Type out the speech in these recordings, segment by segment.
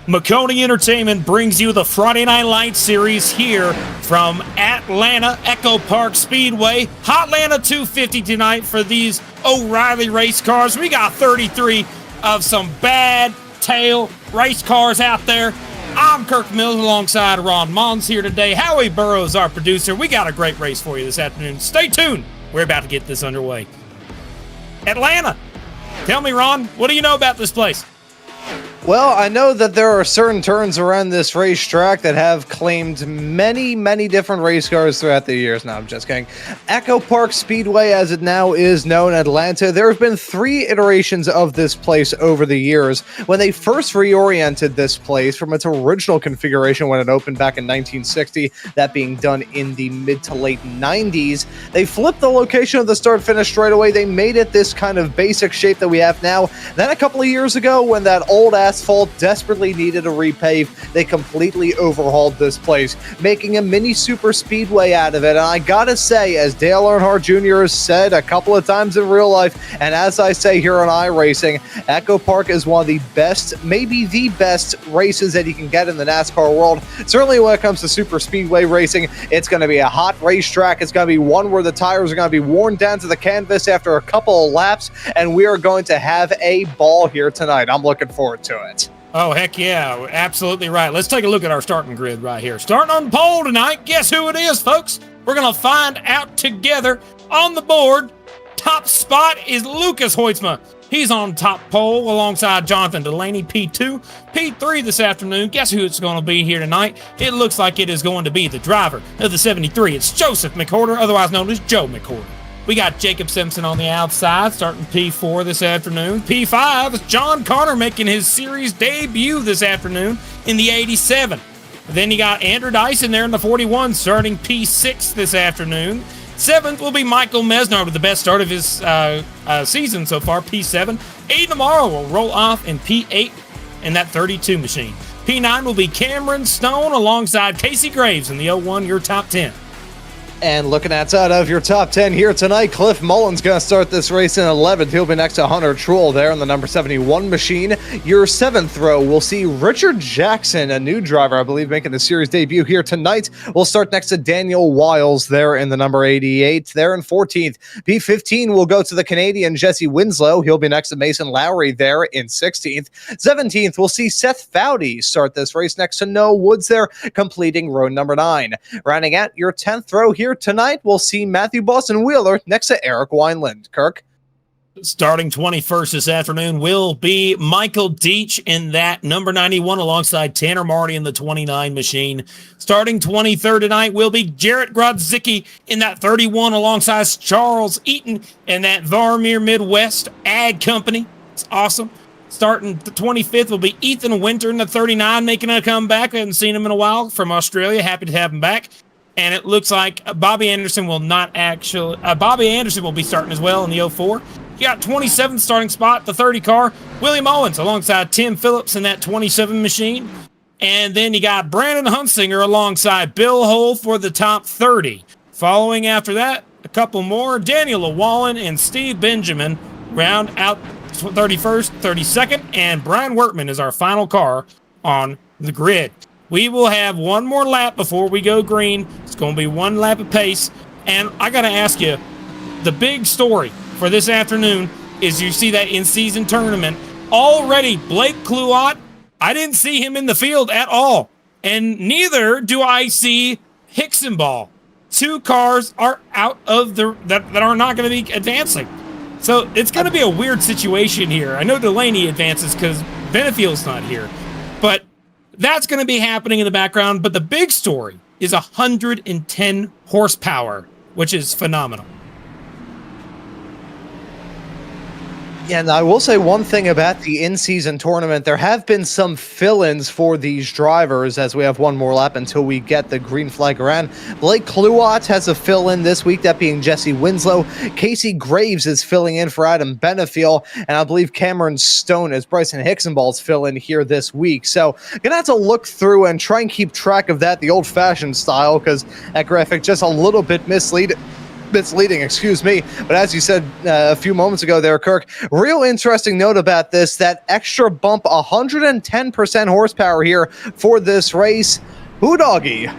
Maconi Entertainment brings you the Friday Night Lights series here from Atlanta Echo Park Speedway. Hotlanta 250 tonight for these O'Reilly race cars. We got 33 of some bad tail race cars out there. I'm Kirk Mills alongside Ron Mons here today. Howie Burrows, our producer. We got a great race for you this afternoon. Stay tuned. We're about to get this underway. Atlanta. Tell me, Ron, what do you know about this place? Well, I know that there are certain turns around this racetrack that have claimed many different race cars throughout the years. No, I'm just kidding. Echo Park Speedway, as it now is known, Atlanta. There have been 3 iterations of this place over the years. When they first reoriented this place from its original configuration when it opened back in 1960, that being done in the mid to late 90s, they flipped the location of the start-finish straight away. They made it this kind of basic shape that we have now. Then a couple of years ago, when that old asphalt desperately needed a repave, they completely overhauled this place, making a mini super speedway out of it. And I gotta say, as Dale Earnhardt Jr. has said a couple of times in real life, and as I say here on iRacing, Echo Park is one of the best, maybe the best races that you can get in the NASCAR world. Certainly when it comes to super speedway racing, it's going to be a hot racetrack. It's going to be one where the tires are going to be worn down to the canvas after a couple of laps, and we are going to have a ball here tonight. I'm looking forward to it. Oh, heck yeah. Absolutely right. Let's take a look at our starting grid right here. Starting on pole tonight, guess who it is, folks? We're going to find out together on the board. Top spot is Lucas Hoytsma. He's on top pole alongside Jonathan Delaney, P2. P3 this afternoon, guess who it's going to be here tonight? It looks like it is going to be the driver of the 73. It's Joseph McWhorter, otherwise known as Joe McWhorter. We got Jacob Simpson on the outside, starting P4 this afternoon. P5 is John Connor making his series debut this afternoon in the 87. Then you got Andrew Dyson there in the 41, starting P6 this afternoon. 7th will be Michael Mesnar with the best start of his season so far, P7. Aiden Amaro will roll off in P8 in that 32 machine. P9 will be Cameron Stone alongside Casey Graves in the 01, your top 10. And looking outside of your top 10 here tonight, Cliff Mullen's going to start this race in 11th. He'll be next to Hunter Truell there in the number 71 machine. Your 7th row, we'll see Richard Jackson, a new driver, I believe, making the series debut here tonight. We'll start next to Daniel Wiles there in the number 88. There in 14th. P15 will go to the Canadian Jesse Winslow. He'll be next to Mason Lowry there in 16th. 17th, we'll see Seth Foudy start this race next to Noah Woods there, completing row number 9. Rounding out your 10th row here tonight, we'll see Matthew Boston Wheeler next to Eric Wineland. Kirk? Starting 21st this afternoon will be Michael Deach in that number 91 alongside Tanner Marty in the 29 machine. Starting 23rd tonight will be Jarrett Grodzicki in that 31 alongside Charles Eaton in that Varmir Midwest Ag Company. It's awesome. Starting the 25th will be Ethan Winter in the 39 making a comeback. We haven't seen him in a while from Australia. Happy to have him back. And it looks like Bobby Anderson will not actually... Bobby Anderson will be starting as well in the 04. You got 27th starting spot, the 30 car. William Owens alongside Tim Phillips in that 27 machine. And then you got Brandon Hunsinger alongside Bill Hull for the top 30. Following after that, a couple more. Daniel Llewellyn and Steve Benjamin round out 31st, 32nd. And Brian Workman is our final car on the grid. We will have one more lap before we go green. It's going to be one lap apace. And I got to ask you, the big story for this afternoon is you see that in-season tournament. Already, Blake Kluot, I didn't see him in the field at all. And neither do I see Hicksonball. 2 cars are out of that are not going to be advancing. So it's going to be a weird situation here. I know Delaney advances because Benefield's not here. But that's going to be happening in the background, but the big story is 110 horsepower, which is phenomenal. Yeah, and I will say one thing about the in-season tournament. There have been some fill-ins for these drivers as we have one more lap until we get the green flag around. Blake Kluot has a fill-in this week, that being Jesse Winslow. Casey Graves is filling in for Adam Benefiel, and I believe Cameron Stone is Bryson Hicksonball's fill-in here this week. So gonna have to look through and try and keep track of that the old-fashioned style, because that graphic just a little bit misleading. misleading, excuse me. But as you said a few moments ago there, Kirk, real interesting note about this, that extra bump, 110% horsepower here for this race. Who doggy?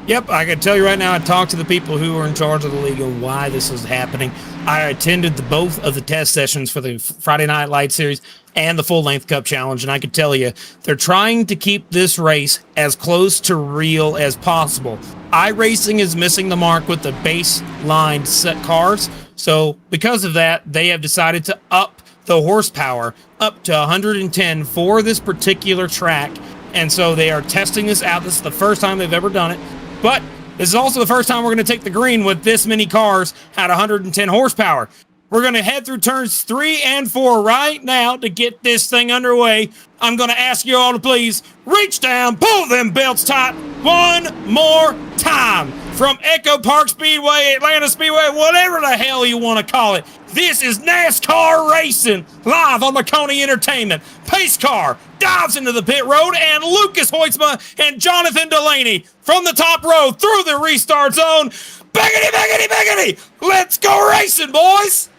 Yep, I can tell you right now, I talked to the people who are in charge of the league and why this is happening. I attended both of the test sessions for the Friday Night Light Series and the Full Length Cup Challenge, and I can tell you, they're trying to keep this race as close to real as possible. iRacing is missing the mark with the baseline set cars, so because of that, they have decided to up the horsepower up to 110 for this particular track, and so they are testing this out. This is the first time they've ever done it. But this is also the first time we're going to take the green with this many cars at 110 horsepower. We're going to head through turns 3 and 4 right now to get this thing underway. I'm going to ask you all to please reach down, pull them belts tight one more time. From Echo Park Speedway, Atlanta Speedway, whatever the hell you want to call it. This is NASCAR Racing, live on Maconi Entertainment. Pace car dives into the pit road, and Lucas Hoytsma and Jonathan Delaney from the top row through the restart zone. Biggity, biggity, biggity! Let's go racing, boys!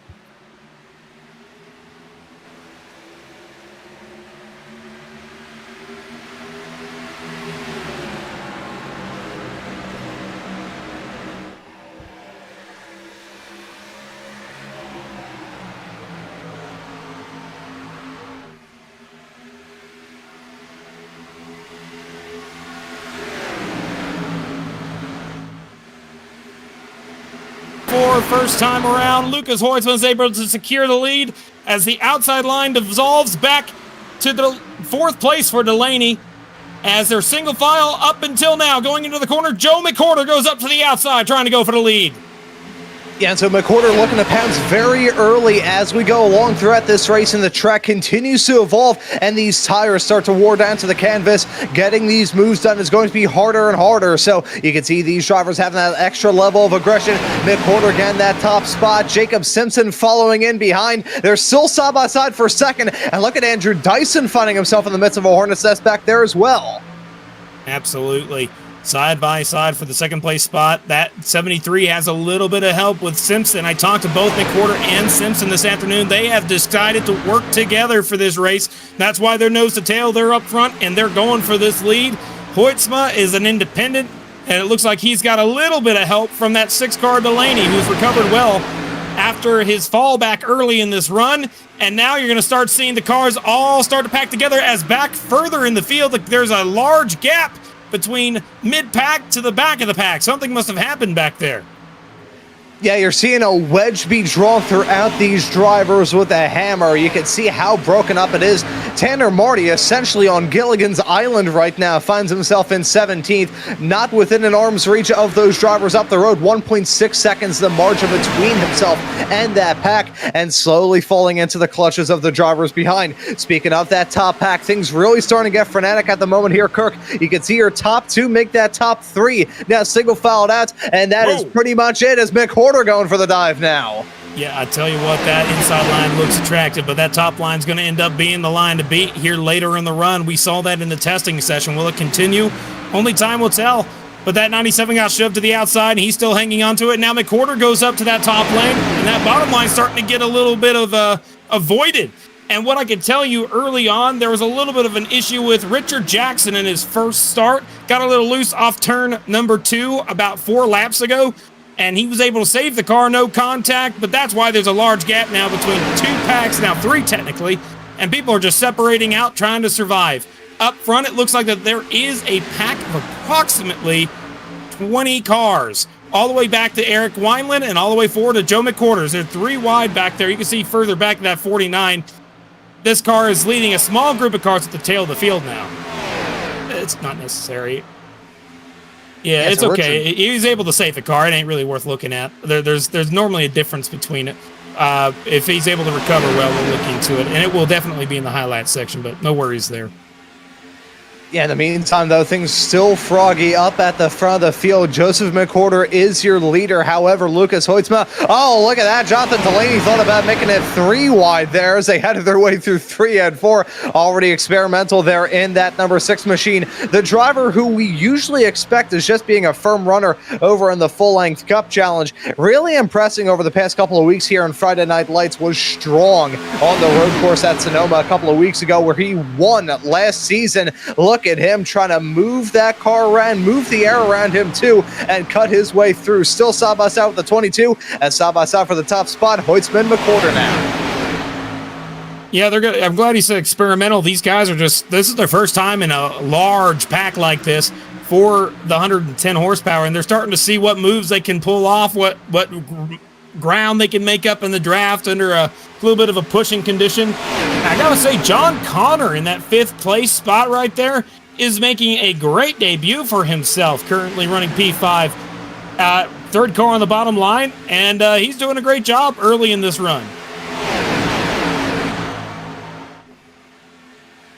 For first time around, Lucas Hoytsman is able to secure the lead as the outside line dissolves back to the 4th place for Delaney. As they're single file up until now, going into the corner, Joe McWhorter goes up to the outside trying to go for the lead. Yeah, and so McWhorter looking to pounce very early as we go along throughout this race, and the track continues to evolve, and these tires start to wear down to the canvas. Getting these moves done is going to be harder and harder, so you can see these drivers having that extra level of aggression. McWhorter again, that top spot. Jacob Simpson following in behind. They're still side by side for second, and look at Andrew Dyson finding himself in the midst of a hornet's nest back there as well. Absolutely. Side by side for the second place spot. That 73 has a little bit of help with Simpson. I talked to both McWhorter and Simpson this afternoon. They have decided to work together for this race. That's why they're nose to tail. They're up front and they're going for this lead. Hoytsma is an independent, and it looks like he's got a little bit of help from that 6-car Delaney, who's recovered well after his fall back early in this run. And now you're going to start seeing the cars all start to pack together as back further in the field, there's a large gap between mid-pack to the back of the pack. Something must have happened back there. Yeah, you're seeing a wedge be drawn throughout these drivers with a hammer. You can see how broken up it is. Tanner Marty, essentially on Gilligan's Island right now, finds himself in 17th, not within an arm's reach of those drivers up the road. 1.6 seconds the margin between himself and that pack, and slowly falling into the clutches of the drivers behind. Speaking of that top pack, things really starting to get frenetic at the moment here, Kirk. You can see your top 2 make that top 3 now single filed out, and that is pretty much it as McWhorter going for the dive now. Yeah, I tell you what, that inside line looks attractive, but that top line's going to end up being the line to beat here later in the run. We saw that in the testing session. Will it continue? Only time will tell. But that 97 got shoved to the outside, and he's still hanging on to it. Now McWhorter goes up to that top lane, and that bottom line's starting to get a little bit of avoided. And what I can tell you early on, there was a little bit of an issue with Richard Jackson in his first start. Got a little loose off turn number 2 about 4 laps ago, and he was able to save the car, no contact, but that's why there's a large gap now between 2 packs, now 3 technically, and people are just separating out, trying to survive. Up front, it looks like that there is a pack of approximately 20 cars, all the way back to Eric Wineland and all the way forward to Joe McWhorter. They're 3 wide back there. You can see further back to that 49. This car is leading a small group of cars at the tail of the field now. It's not necessary. Yeah, it's okay. He was able to save the car. It ain't really worth looking at. There's normally a difference between it. If he's able to recover well, we'll look into it. And it will definitely be in the highlights section, but no worries there. Yeah, in the meantime, though, things still froggy up at the front of the field. Joseph McWhorter is your leader. However, Lucas Hoytsma, oh, look at that. Jonathan Delaney thought about making it 3 wide there as they headed their way through 3 and 4. Already experimental there in that number 6 machine. The driver who we usually expect as just being a firm runner over in the full-length Cup Challenge, really impressing over the past couple of weeks here on Friday Night Lights, was strong on the road course at Sonoma a couple of weeks ago where he won last season. Look at him trying to move that car around, move the air around him too, and cut his way through. Still side by side with the 22, and side by side for the top spot, Hoytsman McWhorter now. Yeah, they're good. I'm glad he said experimental. These guys are this is their first time in a large pack like this for the 110 horsepower, and they're starting to see what moves they can pull off, what ground they can make up in the draft under a little bit of a pushing condition. I gotta say, John Connor in that 5th place spot right there is making a great debut for himself, currently running P5. 3rd car on the bottom line, and he's doing a great job early in this run.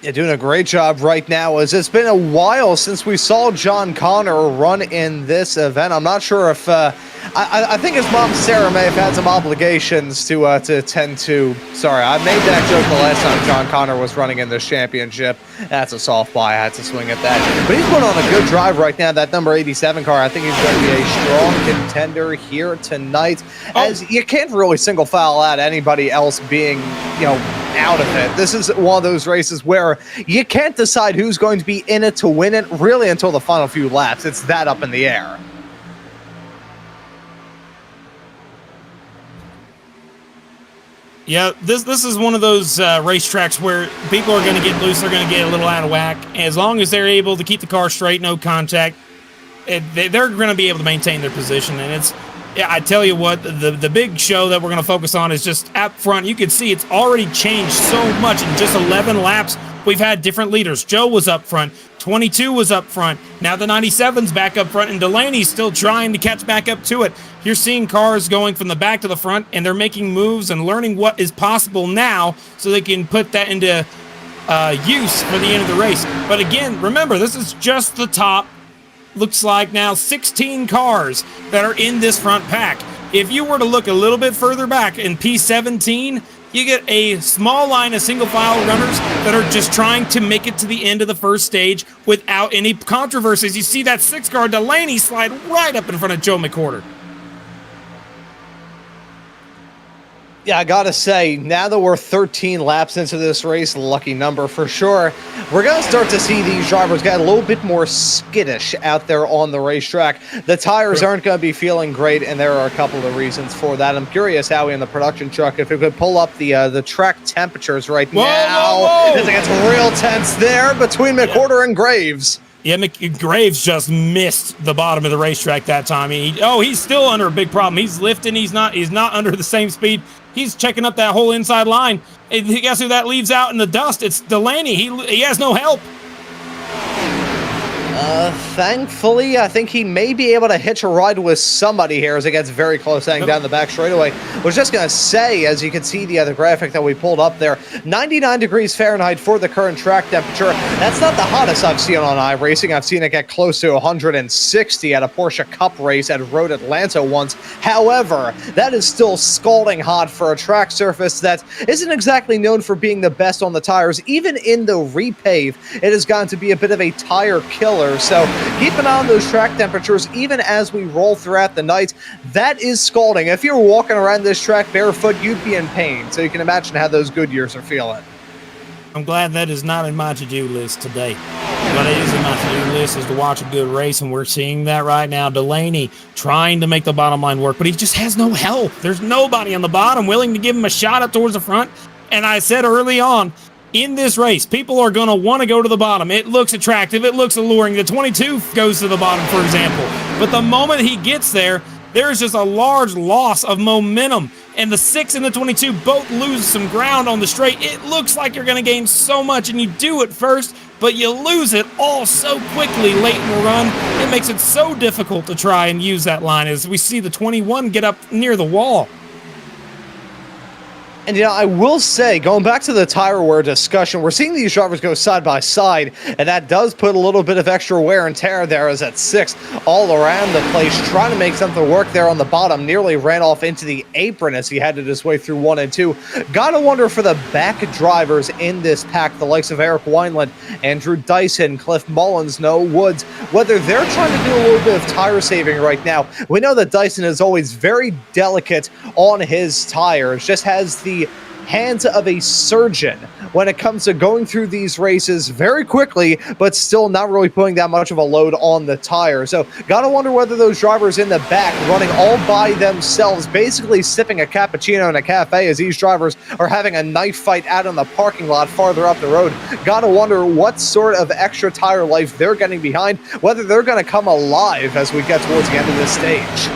Yeah, doing a great job right now, as it's been a while since we saw John Connor run in this event. I'm not sure if I think his mom Sarah may have had some obligations to attend to. Sorry, I made that joke the last time John Connor was running in this championship. That's a softball. I had to swing at that. But he's put on a good drive right now. That number 87 car, I think he's going to be a strong contender here tonight. As you can't really single file out anybody else being, out of it. This is one of those races where you can't decide who's going to be in it to win it really until the final few laps. It's that up in the air. Yeah, this is one of those racetracks where people are going to get loose. They're going to get a little out of whack. As long as they're able to keep the car straight, no contact, they're going to be able to maintain their position. And I tell you what, the big show that we're going to focus on is just up front. You can see it's already changed so much in just 11 laps. We've had different leaders. Joe was up front. 22 was up front. Now the 97's back up front, and Delaney's still trying to catch back up to it. You're seeing cars going from the back to the front, and they're making moves and learning what is possible now so they can put that into use for the end of the race. But again, remember, this is just the top. Looks like now 16 cars that are in this front pack. If you were to look a little bit further back in P17, you get a small line of single file runners that are just trying to make it to the end of the first stage without any controversies. You see that 6 car Delaney slide right up in front of Joe McWhorter. Yeah, I gotta say, now that we're 13 laps into this race, lucky number for sure, we're gonna start to see these drivers get a little bit more skittish out there on the racetrack. The tires aren't gonna be feeling great, and there are a couple of reasons for that. I'm curious, Howie, in the production truck, if we could pull up the track temperatures right now. It gets real tense there between McWhorter and Graves. Yeah, Graves just missed the bottom of the racetrack that time. He's still under a big problem. He's lifting. He's not under the same speed. He's checking up that whole inside line. And guess who that leaves out in the dust? It's Delaney. He has no help. Thankfully, I think he may be able to hitch a ride with somebody here as it gets very close heading down the back straightaway. I was just going to say, as you can see the graphic that we pulled up there, 99 degrees Fahrenheit for the current track temperature. That's not the hottest I've seen on iRacing. I've seen it get close to 160 at a Porsche Cup race at Road Atlanta once. However, that is still scalding hot for a track surface that isn't exactly known for being the best on the tires. Even in the repave, it has gotten to be a bit of a tire killer. So keep an eye on those track temperatures even as we roll throughout the night. That is scalding. If you're walking around this track barefoot, you'd be in pain. So you can imagine how those Goodyears are feeling. I'm glad that is not in my to-do list today. What is in my to-do list is to watch a good race, and we're seeing that right now. Delaney trying to make the bottom line work, but he just has no help. There's nobody on the bottom willing to give him a shot up towards the front. And I said early on, in this race, people are going to want to go to the bottom. It looks attractive. It looks alluring. The 22 goes to the bottom, for example. But the moment he gets there, there's just a large loss of momentum. And the 6 and the 22 both lose some ground on the straight. It looks like you're going to gain so much, and you do it first, but you lose it all so quickly late in the run. It makes it so difficult to try and use that line as we see the 21 get up near the wall. And, I will say, going back to the tire wear discussion, we're seeing these drivers go side by side, and that does put a little bit of extra wear and tear there, as at 6 all around the place, trying to make something work there on the bottom. Nearly ran off into the apron as he headed his way through 1 and 2. Gotta wonder for the back drivers in this pack, the likes of Eric Wineland, Andrew Dyson, Cliff Mullins, Noah Woods, whether they're trying to do a little bit of tire saving right now. We know that Dyson is always very delicate on his tires, just has the hands of a surgeon when it comes to going through these races very quickly, but still not really putting that much of a load on the tire. So gotta wonder whether those drivers in the back running all by themselves, basically sipping a cappuccino in a cafe as these drivers are having a knife fight out in the parking lot farther up the road. Gotta wonder what sort of extra tire life they're getting behind, whether they're going to come alive as we get towards the end of this stage.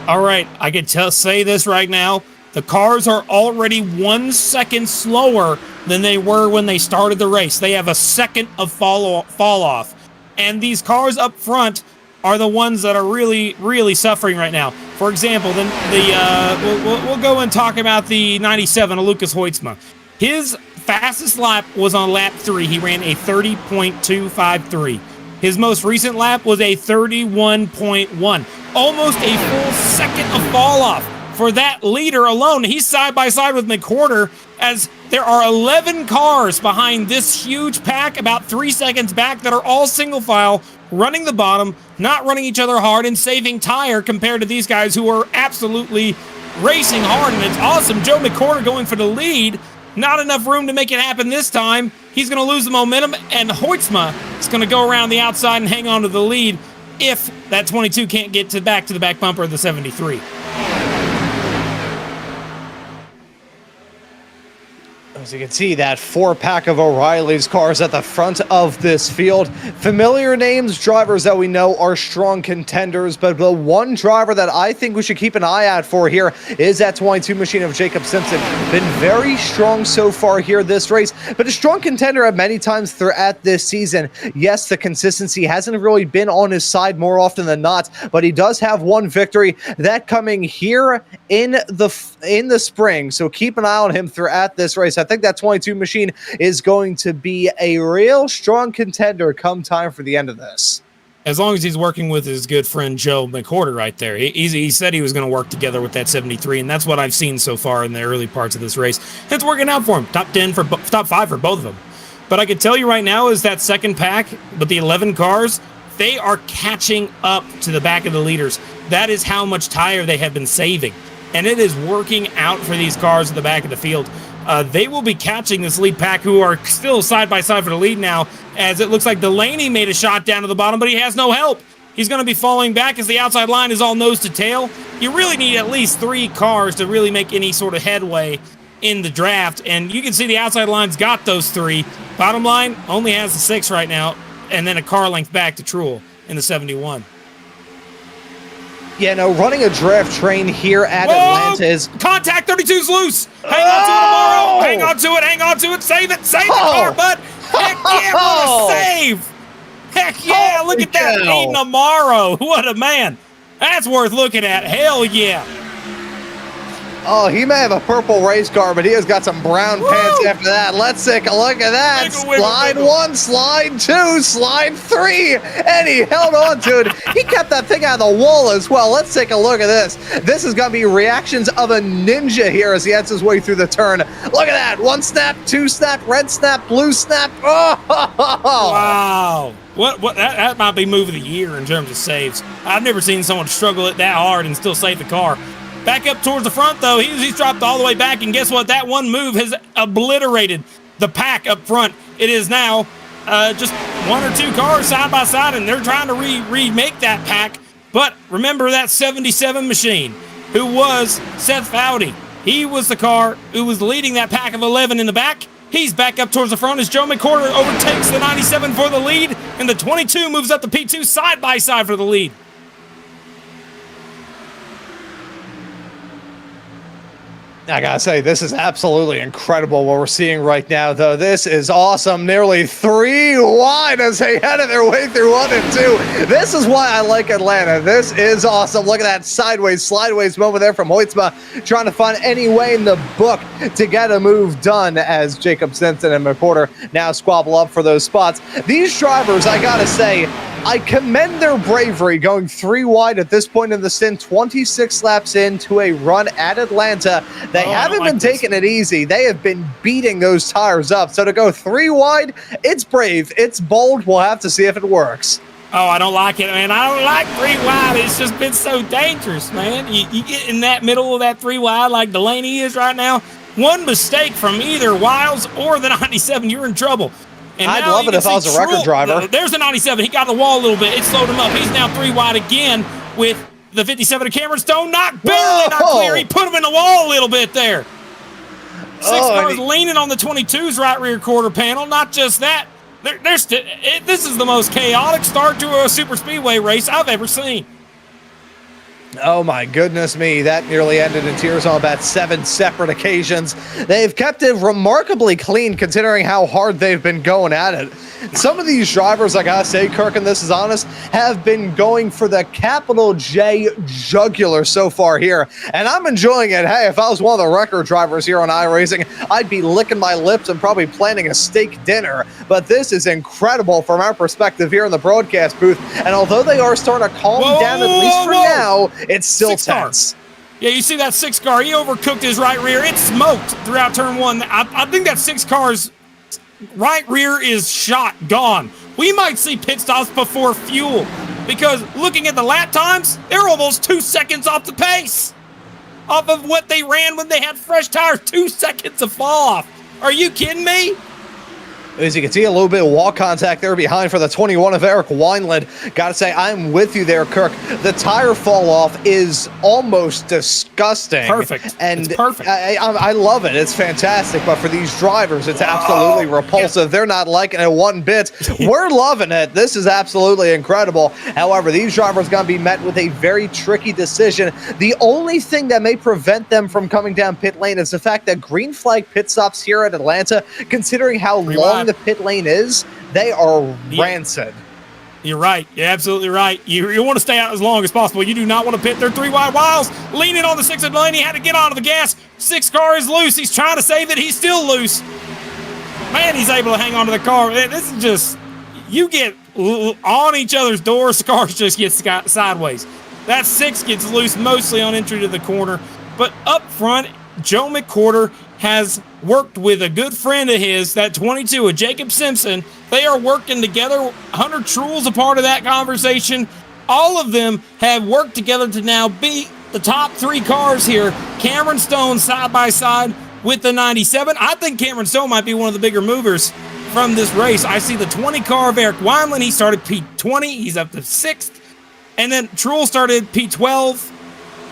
All right, I can say this right now. The cars are already 1 second slower than they were when they started the race. They have a second of fall off. And these cars up front are the ones that are really, really suffering right now. For example, we'll go and talk about the 97 of Lucas Hoytsma. His fastest lap was on lap 3. He ran a 30.253. His most recent lap was a 31.1. Almost a full second of fall off. For that leader alone, he's side by side with McWhorter, as there are 11 cars behind this huge pack, about 3 seconds back, that are all single file, running the bottom, not running each other hard, and saving tire compared to these guys who are absolutely racing hard. And it's awesome. Joe McWhorter going for the lead. Not enough room to make it happen this time. He's going to lose the momentum, and Hoytsma is going to go around the outside and hang on to the lead if that 22 can't get to the back bumper of the 73. As you can see, that 4-pack of O'Reilly's cars at the front of this field. Familiar names, drivers that we know are strong contenders, but the one driver that I think we should keep an eye out for here is that 22 machine of Jacob Simpson. Been very strong so far here this race, but a strong contender at many times throughout this season. Yes, the consistency hasn't really been on his side more often than not, but he does have one victory, that coming here in the spring. So keep an eye on him throughout this race. I think that 22 machine is going to be a real strong contender come time for the end of this. As long as he's working with his good friend Joe McWhorter right there. He said he was going to work together with that 73, and that's what I've seen so far in the early parts of this race. It's working out for him. Top 5 for both of them. But I can tell you right now is that second pack with the 11 cars, they are catching up to the back of the leaders. That is how much tire they have been saving. And it is working out for these cars at the back of the field. They will be catching this lead pack, who are still side by side for the lead now, as it looks like Delaney made a shot down to the bottom, but he has no help. He's going to be falling back as the outside line is all nose to tail. You really need at least 3 cars to really make any sort of headway in the draft, and you can see the outside line's got those 3. Bottom line only has the 6 right now, and then a car length back to Truel in the 71. Yeah, no, running a draft train here at Atlanta is... Contact 32's loose! Hang on to it tomorrow! Hang on to it! Save it! Save the car, bud! Heck yeah, what a save! Heck yeah, look at that! Aiden Amaro, what a man! That's worth looking at, hell yeah! Oh, he may have a purple race car, but he has got some brown pants after that. Let's take a look at that. Slide 1, slide 2, slide 3, and he held on to it. He kept that thing out of the wall as well. Let's take a look at this. This is going to be reactions of a ninja here as he heads his way through the turn. Look at that. 1 snap, 2 snap, red snap, blue snap. Oh! Wow. That might be move of the year in terms of saves. I've never seen someone struggle it that hard and still save the car. Back up towards the front, though. He's dropped all the way back, and guess what? That one move has obliterated the pack up front. It is now just 1 or 2 cars side by side, and they're trying to remake that pack. But remember that 77 machine, who was Seth Foudy. He was the car who was leading that pack of 11 in the back. He's back up towards the front as Joe McWhorter overtakes the 97 for the lead, and the 22 moves up to P2 side by side for the lead. I gotta say, this is absolutely incredible what we're seeing right now, though. This is awesome. Nearly 3 wide as they headed their way through 1 and 2. This is why I like Atlanta. This is awesome. Look at that sideways, slideways moment there from Hoytsma, trying to find any way in the book to get a move done as Jacob Simpson and McWhorter now squabble up for those spots. These drivers, I gotta say, I commend their bravery going 3 wide at this point in the stint, 26 laps into a run at Atlanta. They haven't been taking it easy. They have been beating those tires up. So to go 3 wide, it's brave. It's bold. We'll have to see if it works. Oh, I don't like it, man. I don't like 3 wide. It's just been so dangerous, man. You get in that middle of that 3 wide like Delaney is right now. One mistake from either Wiles or the 97, you're in trouble. And I'd love it if I was a record driver. There's the 97. He got the wall a little bit. It slowed him up. He's now 3 wide again with the 57 of Cameron Stone. Barely not clear. He put him in the wall a little bit there. 6 cars leaning on the 22's right rear quarter panel. Not just that. This is the most chaotic start to a super speedway race I've ever seen. Oh my goodness me, that nearly ended in tears on about 7 separate occasions. They've kept it remarkably clean considering how hard they've been going at it. Some of these drivers, I gotta say, Kirk, and this is honest, have been going for the capital J jugular so far here, and I'm enjoying it. Hey, if I was one of the record drivers here on iRacing, I'd be licking my lips and probably planning a steak dinner, but this is incredible from our perspective here in the broadcast booth, and although they are starting to calm down, at least for now, it's still tense. Yeah, you see that 6 car, he overcooked his right rear. It smoked throughout turn 1. I think that 6 car's right rear is shot, gone. We might see pit stops before fuel because looking at the lap times, they're almost 2 seconds off the pace. Off of what they ran when they had fresh tires, 2 seconds of fall off. Are you kidding me? As you can see, a little bit of wall contact there behind for the 21 of Eric Wineland. Gotta say, I'm with you there, Kirk. The tire fall off is almost disgusting. Perfect. And it's perfect. I love it. It's fantastic. But for these drivers, it's absolutely repulsive. They're not liking it one bit. We're loving it. This is absolutely incredible. However, these drivers going to be met with a very tricky decision. The only thing that may prevent them from coming down pit lane is the fact that green flag pit stops here at Atlanta, considering how long the pit lane is, they are rancid. You're right. You're absolutely right. You want to stay out as long as possible. You do not want to pit. They're 3 wide. Wiles leaning on the 6 of Delaney. Had to get onto the gas. 6 car is loose. He's trying to save it. He's still loose. Man, he's able to hang on to the car. This is just, you get on each other's doors, the cars just get sideways. That 6 gets loose mostly on entry to the corner. But up front, Joe McWhorter has worked with a good friend of his, that 22 of Jacob Simpson. They are working together. Hunter Trule's a part of that conversation. All of them have worked together to now beat the top 3 cars here. Cameron Stone side by side with the 97. I think Cameron Stone might be one of the bigger movers from this race. I see the 20 car of Eric Wineland. He started P20. He's up to 6th. And then Trule started P12,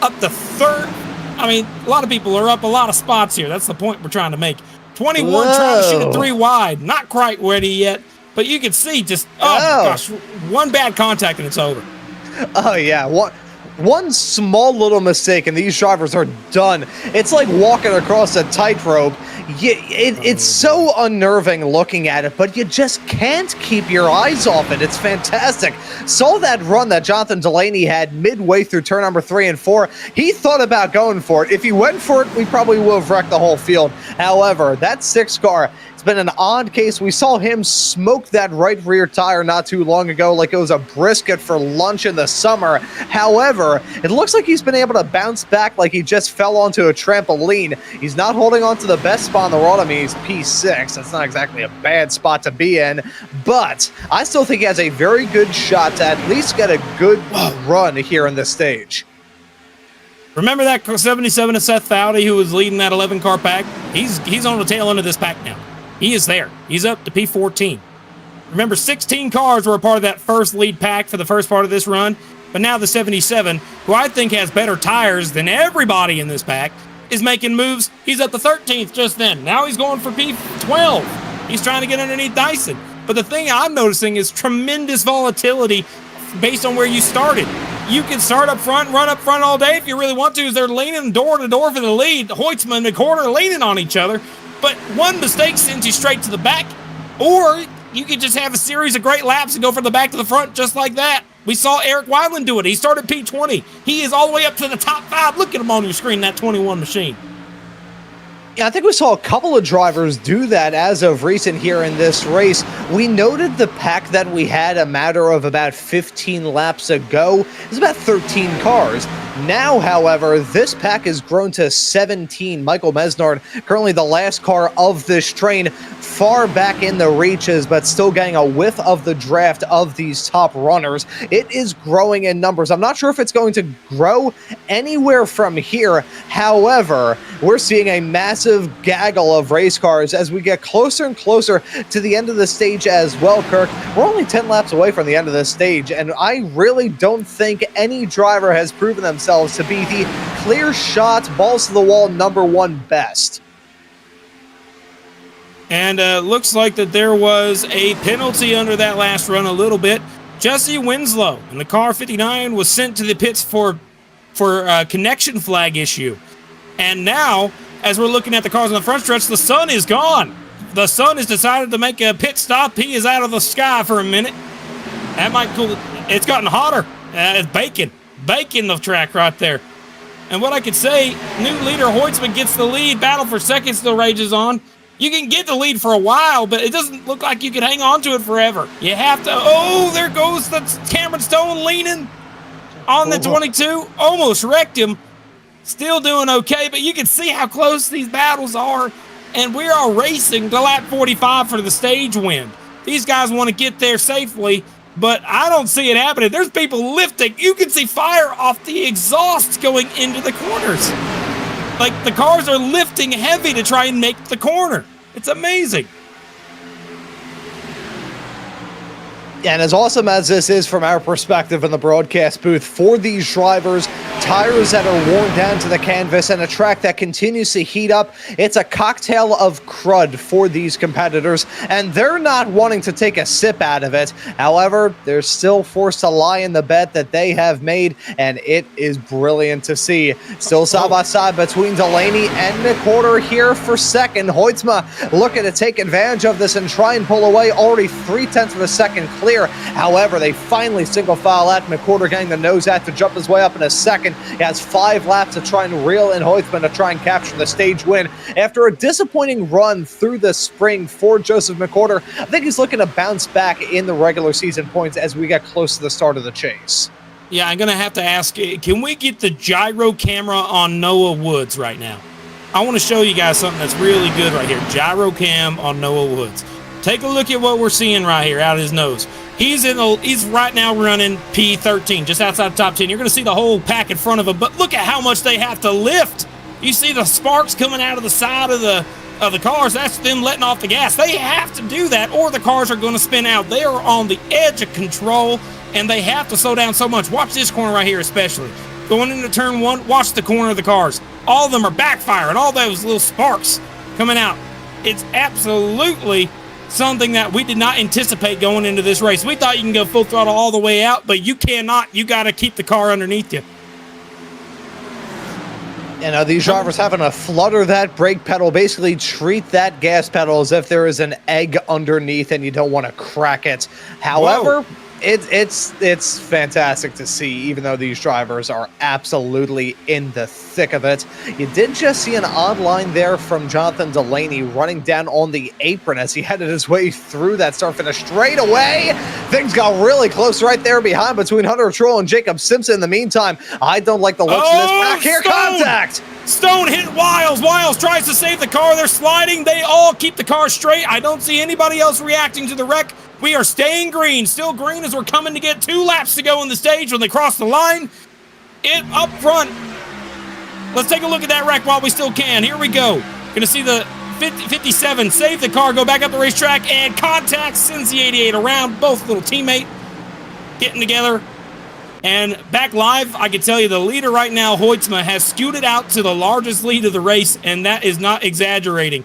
up to 3rd. I mean, a lot of people are up a lot of spots here. That's the point we're trying to make. 21 trying to shoot a 3 wide. Not quite ready yet, but you can see just, oh my gosh, one bad contact and it's over. Oh, yeah. One small little mistake and these drivers are done. It's like walking across a tightrope. It's so unnerving looking at it, but you just can't keep your eyes off it. It's fantastic. Saw that run that Jonathan Delaney had midway through turn number 3 and 4. He thought about going for it. If he went for it, we probably would have wrecked the whole field. However, that 6 car, it's been an odd case. We saw him smoke that right rear tire not too long ago like it was a brisket for lunch in the summer. However, it looks like he's been able to bounce back like he just fell onto a trampoline. He's not holding on to the best spot in the world. I mean, he's P6. That's not exactly a bad spot to be in, but I still think he has a very good shot to at least get a good run here in this stage. Remember that 77 of Seth Fowdy who was leading that 11 car pack? He's on the tail end of this pack now. He is there. He's up to P14. Remember, 16 cars were a part of that first lead pack for the first part of this run, but now the 77, who I think has better tires than everybody in this pack, is making moves. He's up to 13th just then. Now he's going for P12. He's trying to get underneath Dyson. But the thing I'm noticing is tremendous volatility based on where you started. You can start up front, run up front all day if you really want to, as they're leaning door to door for the lead. Hoytsma and McCord are leaning on each other, but one mistake sends you straight to the back, or you could just have a series of great laps and go from the back to the front just like that. We saw Eric Weiland do it. He started P20. He is all the way up to the top 5. Look at him on your screen, that 21 machine. Yeah, I think we saw a couple of drivers do that as of recent here in this race. We noted the pack that we had a matter of about 15 laps ago. It was about 13 cars. Now, however, this pack has grown to 17. Michael Mesnard, currently the last car of this train, far back in the reaches, but still getting a whiff of the draft of these top runners. It is growing in numbers. I'm not sure if it's going to grow anywhere from here. However, we're seeing a massive gaggle of race cars as we get closer and closer to the end of the stage as well, Kirk. We're only 10 laps away from the end of the stage, and I really don't think any driver has proven themselves to be the clear shot, balls to the wall, #1 best. And looks like that there was a penalty under that last run a little bit. Jesse Winslow in the car 59 was sent to the pits for a connection flag issue. And now, as we're looking at the cars on the front stretch, the sun is gone. The sun has decided to make a pit stop. He is out of the sky for a minute. That might cool. It's gotten hotter. It's baking the track right there. And what I could say, new leader Hoytsman gets the lead. Battle for second still rages on. You can get the lead for a while, but it doesn't look like you can hang on to it forever. You have to. Oh, there goes the Cameron Stone leaning on the 22. Almost wrecked him. Still doing okay, but you can see how close these battles are. And we are racing to lap 45 for the stage win. These guys want to get there safely, but I don't see it happening. There's people lifting. You can see fire off the exhaust going into the corners. Like, the cars are lifting heavy to try and make the corner. It's amazing. And as awesome as this is from our perspective in the broadcast booth, for these drivers, tires that are worn down to the canvas and a track that continues to heat up, it's a cocktail of crud for these competitors, and they're not wanting to take a sip out of it. However, they're still forced to lie in the bet that they have made, and it is brilliant to see. Still side by side between Delaney and McCorder here for second. Hoytsma looking to take advantage of this and try and pull away, already 0.3 of a second clear. However, they finally single file at McCorder, getting the nose out to jump his way up in a second. He has 5 laps to try and reel in Hoytsman to try and capture the stage win. After a disappointing run through the spring for Joseph McCorder, I think he's looking to bounce back in the regular season points as we get close to the start of the chase. Yeah, I'm going to have to ask, can we get the gyro camera on Noah Woods right now? I want to show you guys something that's really good right here. Gyro cam on Noah Woods. Take a look at what we're seeing right here out of his nose. He's right now running P13, just outside the top 10. You're going to see the whole pack in front of him, but look at how much they have to lift. You see the sparks coming out of the side of the cars. That's them letting off the gas. They have to do that, or the cars are going to spin out. They are on the edge of control, and they have to slow down so much. Watch this corner right here, especially. Going into turn 1, watch the corner of the cars. All of them are backfiring. All those little sparks coming out. It's absolutely something that we did not anticipate going into this race. We thought you can go full throttle all the way out, but you cannot. You got to keep the car underneath you. You know, these drivers having to flutter that brake pedal, basically treat that gas pedal as if there is an egg underneath and you don't want to crack it. However, it's fantastic to see, even though these drivers are absolutely in the thick of it. You did just see an odd line there from Jonathan Delaney running down on the apron as he headed his way through that start finish straight away. Things got really close right there behind between Hunter Troll and Jacob Simpson. In the meantime, I don't like the looks of this back here. Contact! Stone hit Wiles. Wiles tries to save the car. They're sliding. They all keep the car straight. I don't see anybody else reacting to the wreck. We are staying green, still green as we're coming to get 2 laps to go on the stage when they cross the line. Up front. Let's take a look at that wreck while we still can. Here we go. Going to see the 57 save the car, go back up the racetrack, and contact sends the 88 around. Both little teammate getting together. And back live, I can tell you the leader right now, Hoytsma, has scooted out to the largest lead of the race, and that is not exaggerating.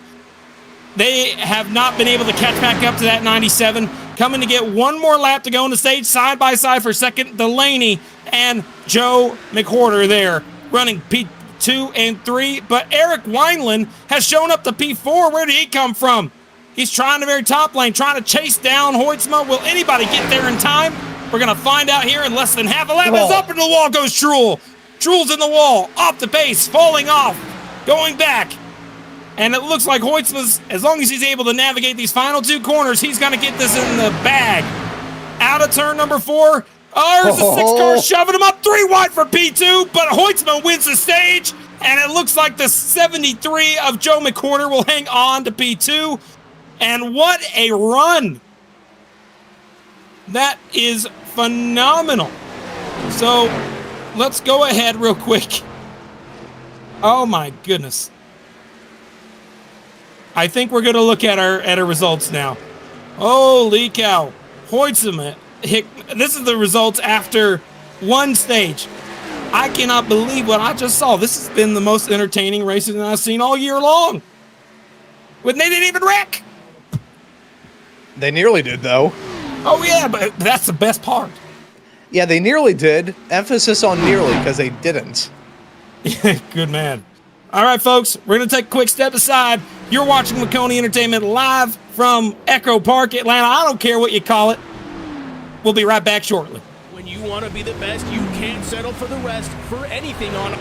They have not been able to catch back up to that 97. Coming to get one more lap to go on the stage, side by side for second. Delaney and Joe McWhorter there running P2 and 3. But Eric Wineland has shown up to P4. Where did he come from? He's trying the very top lane, trying to chase down Hoytsma. Will anybody get there in time? We're going to find out here in less than half a lap. As up into the wall goes Truel. Truel's in the wall, off the base, falling off, going back. And it looks like Hoytsma's, as long as he's able to navigate these final 2 corners, he's going to get this in the bag. Out of turn number 4. Oh, there's a 6 car shoving him up. 3 wide for P2, but Hoytsma wins the stage. And it looks like the 73 of Joe McWhorter will hang on to P2. And what a run. That is phenomenal. So let's go ahead real quick. Oh my goodness. I think we're going to look at our results now. Holy cow. Hoytsma. This is the results after 1 stage. I cannot believe what I just saw. This has been the most entertaining racing that I've seen all year long. When they didn't even wreck. They nearly did, though. Oh, yeah, but that's the best part. Yeah, they nearly did. Emphasis on nearly, because they didn't. Good man. All right, folks, we're going to take a quick step aside. You're watching Maconi Entertainment live from Echo Park, Atlanta. I don't care what you call it. We'll be right back shortly. When you want to be the best, you can't settle for the rest. For anything on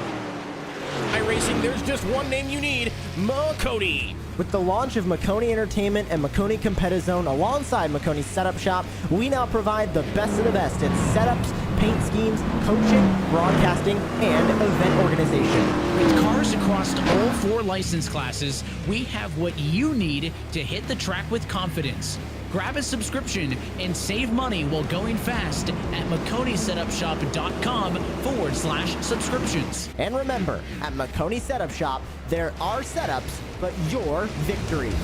iRacing, there's just one name you need, Maconi. With the launch of Maconi Entertainment and Maconi Competizone alongside Maconi Setup Shop, we now provide the best of the best in setups, paint schemes, coaching, broadcasting, and event organization. With cars across all 4 license classes, we have what you need to hit the track with confidence. Grab a subscription and save money while going fast at MaconiSetupShop.com/subscriptions. And remember, at Maconi Setup Shop, there are setups, but your victories.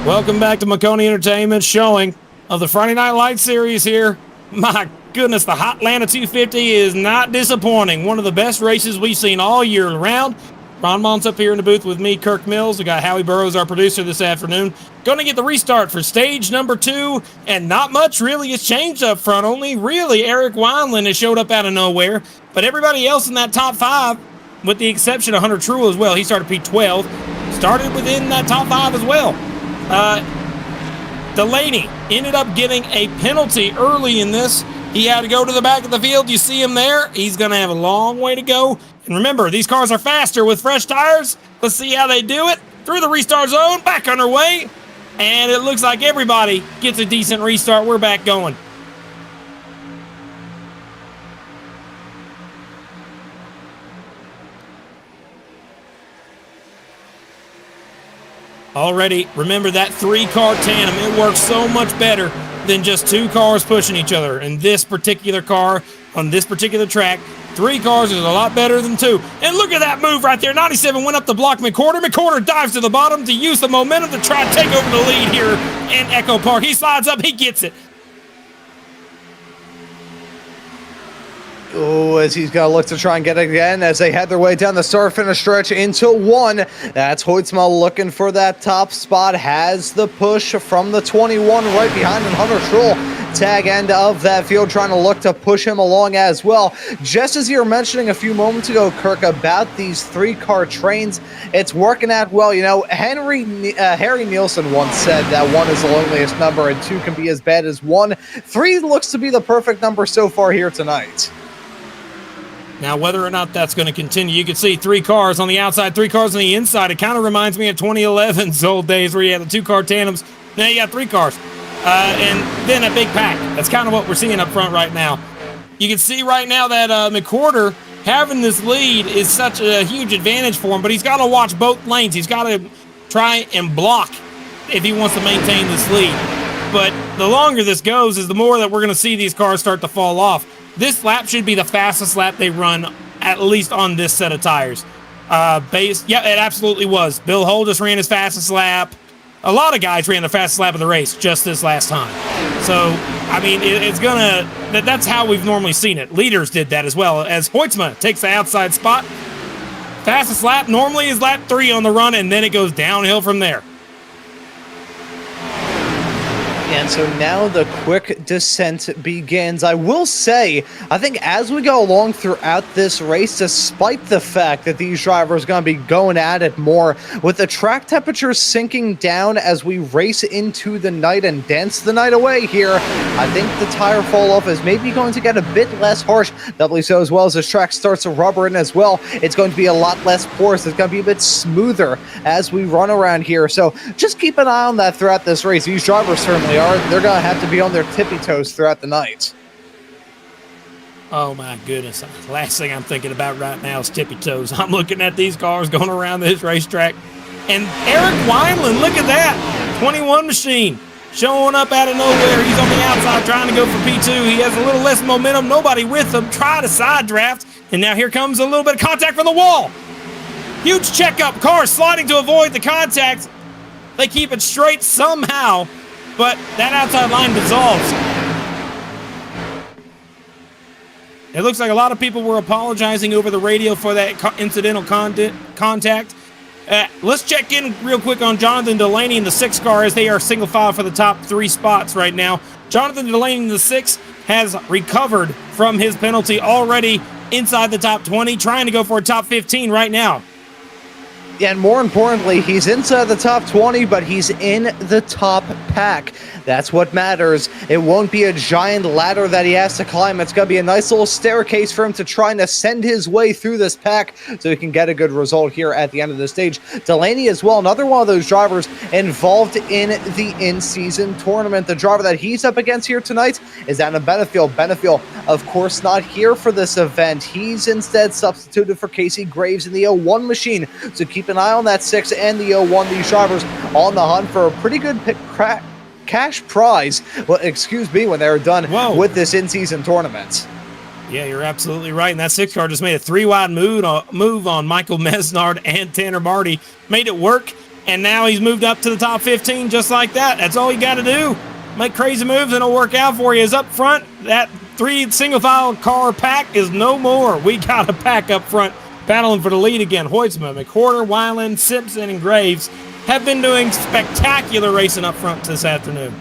Welcome back to Maconi Entertainment showing of the Friday Night Lights series here. My goodness, the Hotlanta 250 is not disappointing. One of the best races we've seen all year round. Ron Mont's up here in the booth with me, Kirk Mills. We got Howie Burrows, our producer, this afternoon. Going to get the restart for stage number 2, and not much really has changed up front. Only really Eric Wineland has showed up out of nowhere. But everybody else in that top 5, with the exception of Hunter True as well, he started P12, started within that top 5 as well. Delaney ended up getting a penalty early in this. He had to go to the back of the field. You see him there. He's going to have a long way to go. And remember, these cars are faster with fresh tires. Let's see how they do it. Through the restart zone, back underway. And it looks like everybody gets a decent restart. We're back going. Already, remember that 3-car tandem. It works so much better than just 2 cars pushing each other. In this particular car, on this particular track, 3 cars is a lot better than 2. And look at that move right there. 97 went up to block McCorder. McCorder dives to the bottom to use the momentum to try to take over the lead here in Echo Park. He slides up. He gets it. Oh, as he's going to look to try and get it again as they head their way down the start-finish stretch into 1. That's Hoytsma looking for that top spot. Has the push from the 21 right behind him. Hunter Schroll, tag end of that field, trying to look to push him along as well. Just as you were mentioning a few moments ago, Kirk, about these 3-car trains, it's working out well. You know, Harry Nielsen once said that 1 is the loneliest number and 2 can be as bad as 1. 3 looks to be the perfect number so far here tonight. Now, whether or not that's going to continue, you can see 3 cars on the outside, 3 cars on the inside. It kind of reminds me of 2011's old days where you had the 2-car tandems. Now you got 3 cars. And then a big pack. That's kind of what we're seeing up front right now. You can see right now that McCorder having this lead is such a huge advantage for him, but he's got to watch both lanes. He's got to try and block if he wants to maintain this lead. But the longer this goes is the more that we're going to see these cars start to fall off. This lap should be the fastest lap they run, at least on this set of tires. Yeah, it absolutely was. Bill Hull just ran his fastest lap. A lot of guys ran the fastest lap of the race just this last time. So, I mean, it's gonna, that's how we've normally seen it. Leaders did that as well, as Hoytsma takes the outside spot. Fastest lap normally is lap 3 on the run, and then it goes downhill from there. And so now the quick descent begins. I will say, I think as we go along throughout this race, despite the fact that these drivers are going to be going at it more, with the track temperatures sinking down as we race into the night and dance the night away here, I think the tire fall off is maybe going to get a bit less harsh. Doubly so as well as this track starts to rubber in as well. It's going to be a lot less porous. It's going to be a bit smoother as we run around here. So just keep an eye on that throughout this race. These drivers certainly are. They're going to have to be on their tippy toes throughout the night. Oh my goodness. Last thing I'm thinking about right now is tippy toes. I'm looking at these cars going around this racetrack. And Eric Wineland, look at that. 21 machine showing up out of nowhere. He's on the outside trying to go for P2. He has a little less momentum. Nobody with him. Try to side draft. And now here comes a little bit of contact from the wall. Huge checkup. Car sliding to avoid the contact. They keep it straight somehow. But that outside line dissolves. It looks like a lot of people were apologizing over the radio for that incidental contact. Let's check in real quick on Jonathan Delaney in the 6 car as they are single file for the top 3 spots right now. Jonathan Delaney in the 6 has recovered from his penalty already inside the top 20, trying to go for a top 15 right now. And more importantly, he's inside the top 20, but he's in the top pack. That's what matters. It won't be a giant ladder that he has to climb. It's going to be a nice little staircase for him to try and ascend his way through this pack so he can get a good result here at the end of the stage. Delaney as well, another one of those drivers involved in the in-season tournament. The driver that he's up against here tonight is Adam Benefield. Benefield, of course, not here for this event. He's instead substituted for Casey Graves in the 01 machine. So keep an eye on that 6 and the 01. These drivers on the hunt for a pretty good cash prize, well, excuse me, when they're done with this in-season tournament. Yeah, you're absolutely right. And that 6 car just made a 3-wide move on Michael Mesnard and Tanner Marty. Made it work. and now he's moved up to the top 15 just like that. That's all you got to do. Make crazy moves and it'll work out for you. Is up front, that 3 single file car pack is no more. We got a pack up front battling for the lead again. Hoytsma, McWhorter, Weiland, Simpson, and Graves have been doing spectacular racing up front this afternoon.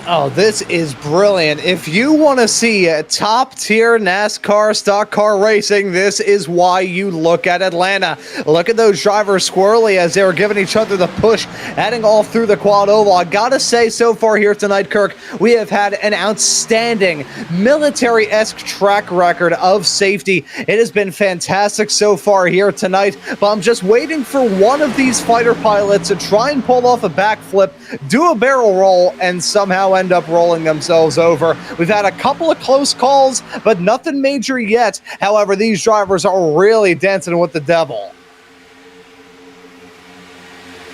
Oh, this is brilliant. If you want to see top-tier NASCAR stock car racing, this is why you look at Atlanta. Look at those drivers squirrely as they were giving each other the push, adding all through the quad oval. I gotta say, so far here tonight, Kirk, we have had an outstanding military-esque track record of safety. It has been fantastic so far here tonight, but I'm just waiting for one of these fighter pilots to try and pull off a backflip, do a barrel roll, and somehow end up rolling themselves over. We've had a couple of close calls, but nothing major yet. However, these drivers are really dancing with the devil.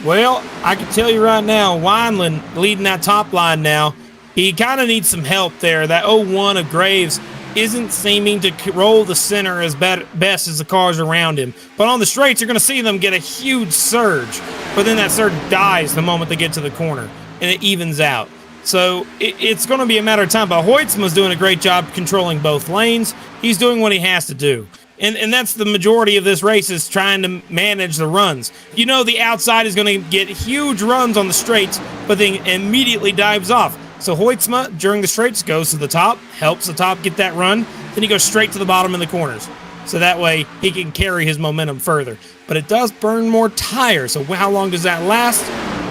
Well, I can tell you right now, Wineland leading that top line now. He kind of needs some help there. That 01 of Graves isn't seeming to roll the center as best as the cars around him. But on the straights, you're going to see them get a huge surge. But then that surge dies the moment they get to the corner, and it evens out. So it's going to be a matter of time. But Hoytsma's doing a great job controlling both lanes. He's doing what he has to do. And that's the majority of this race, is trying to manage the runs. You know, the outside is going to get huge runs on the straights, but then immediately dives off. So Hoytsma, during the straights, goes to the top, helps the top get that run, then he goes straight to the bottom in the corners. So that way he can carry his momentum further. But it does burn more tires, so how long does that last?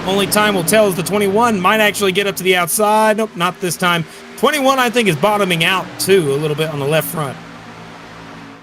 Only time will tell, as the 21 might actually get up to the outside. Nope, not this time. 21, I think, is bottoming out, too, a little bit on the left front.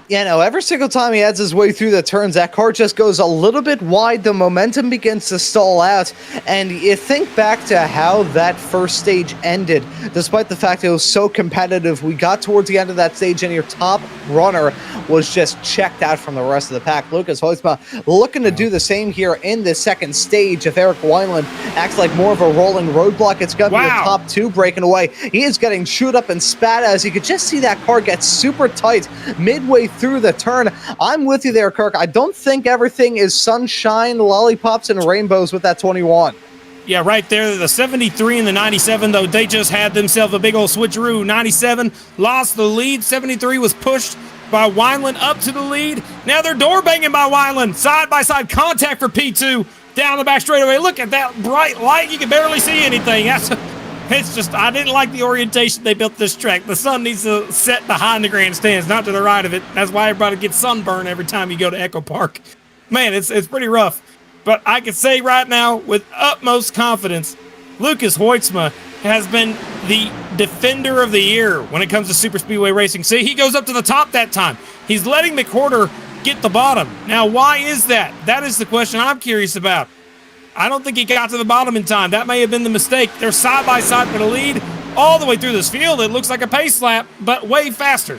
Yeah, no, every single time he adds his way through the turns, that car just goes a little bit wide. The momentum begins to stall out. And you think back to how that first stage ended. Despite the fact it was so competitive, we got towards the end of that stage and your top runner was just checked out from the rest of the pack. Lucas Hoytsma looking to do the same here in the second stage. If Eric Wineland acts like more of a rolling roadblock, it's going to be the top two breaking away. He is getting chewed up and spat as you could just see that car get super tight midway through the turn. I'm with you there, Kirk. I don't think everything is sunshine, lollipops, and rainbows with that 21. Yeah, right there. The 73 and the 97, though, they just had themselves a big old switcheroo. 97 lost the lead. 73 was pushed by Wineland up to the lead. Now they're door banging by Wineland. Side-by-side contact for P2 down the back straightaway. Look at that bright light. You can barely see anything. It's just, I didn't like the orientation they built this track. The sun needs to set behind the grandstands, not to the right of it. That's why everybody gets sunburn every time you go to Echo Park. Man, it's pretty rough. But I can say right now, with utmost confidence, Lucas Hoytsma has been the defender of the year when it comes to super speedway racing. See, he goes up to the top that time. He's letting McWhorter get the bottom. Now, why is that? That is the question I'm curious about. I don't think he got to the bottom in time. That may have been the mistake. They're side by side for the lead all the way through this field. It looks like a pace lap, but way faster.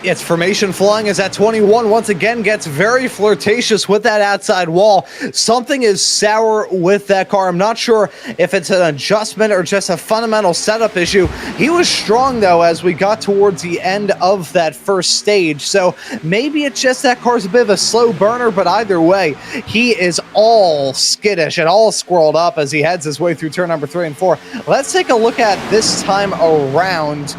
It's formation flying as that 21 once again gets very flirtatious with that outside wall. Something is sour with that car. I'm not sure if it's an adjustment or just a fundamental setup issue. He was strong, though, as we got towards the end of that first stage. So maybe it's just that car's a bit of a slow burner, but either way, he is all skittish and all squirreled up as he heads his way through turn number 3 and 4. Let's take a look at this time around.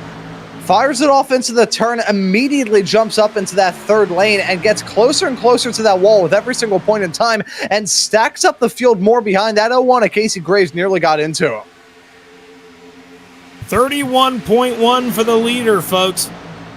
Fires it off into the turn, immediately jumps up into that third lane and gets closer and closer to that wall with every single point in time and stacks up the field more behind that 01 of Casey Graves nearly got into him. 31.1 for the leader, folks.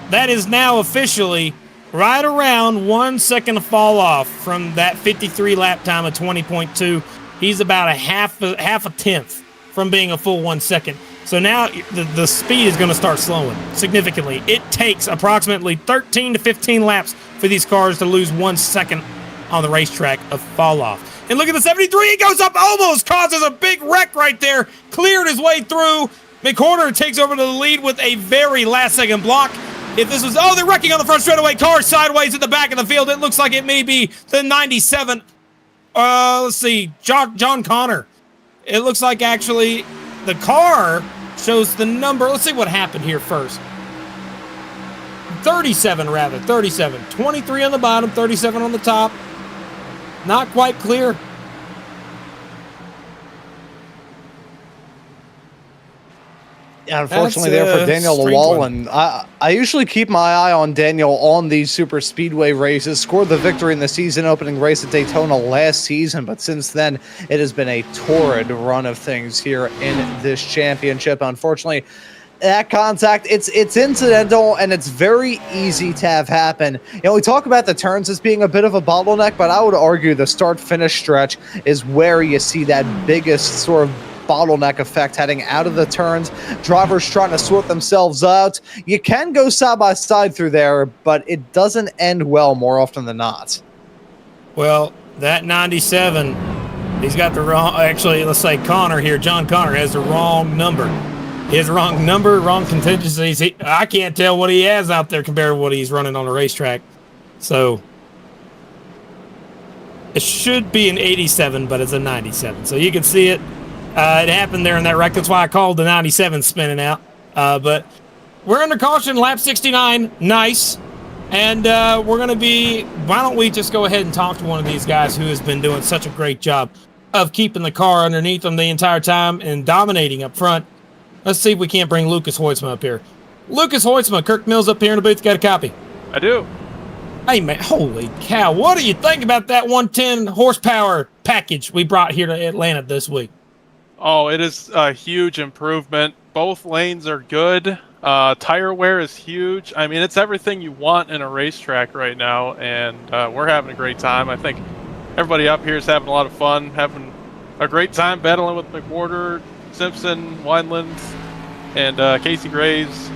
That is now officially right around 1 second to fall off from that 53 lap time of 20.2. He's about a half a tenth from being a full 1 second. So now the speed is going to start slowing significantly. It takes approximately 13 to 15 laps for these cars to lose 1 second on the racetrack of fall off. And look at the 73. He goes up, almost causes a big wreck right there. Cleared his way through. McWhorter takes over to the lead with a very last-second block. If this was, they're wrecking on the front straightaway. Car sideways at the back of the field. It looks like it may be the 97. Let's see, John Connor. It looks like actually the car shows the number. Let's see what happened here first. 37 rather, 37. 23 on the bottom, 37 on the top. Not quite clear. Yeah, unfortunately, That's, there for Daniel strange Llewellyn. I usually keep my eye on Daniel on these super speedway races. Scored the victory in the season opening race at Daytona last season, but since then, it has been a torrid run of things here in this championship. Unfortunately, that contact, it's incidental and it's very easy to have happen. You know, we talk about the turns as being a bit of a bottleneck, but I would argue the start-finish stretch is where you see that biggest sort of bottleneck effect heading out of the turns. Drivers trying to sort themselves out. You can go side by side through there, but it doesn't end well more often than not. Well, that 97, he's got the wrong, actually, let's say Connor here, John Connor has the wrong number. He has the wrong number, wrong contingencies. I can't tell what he has out there compared to what he's running on the racetrack. So it should be an 87, but it's a 97. So you can see it. It happened there in that wreck. That's why I called the 97 spinning out. But we're under caution, lap 69. Nice. And we're going to be, why don't we just go ahead and talk to one of these guys who has been doing such a great job of keeping the car underneath them the entire time and dominating up front. Let's see if we can't bring Lucas Hoytsma up here. Lucas Hoytsma, Kirk Mills up here in the booth. Got a copy? I do. Hey, man, holy cow. What do you think about that 110 horsepower package we brought here to Atlanta this week? Oh, it is a huge improvement. Both lanes are good. Tire wear is huge. I mean, it's everything you want in a racetrack right now, and we're having a great time. I think everybody up here is having a lot of fun, having a great time battling with McWhorter, Simpson, Wineland, and Casey Graves.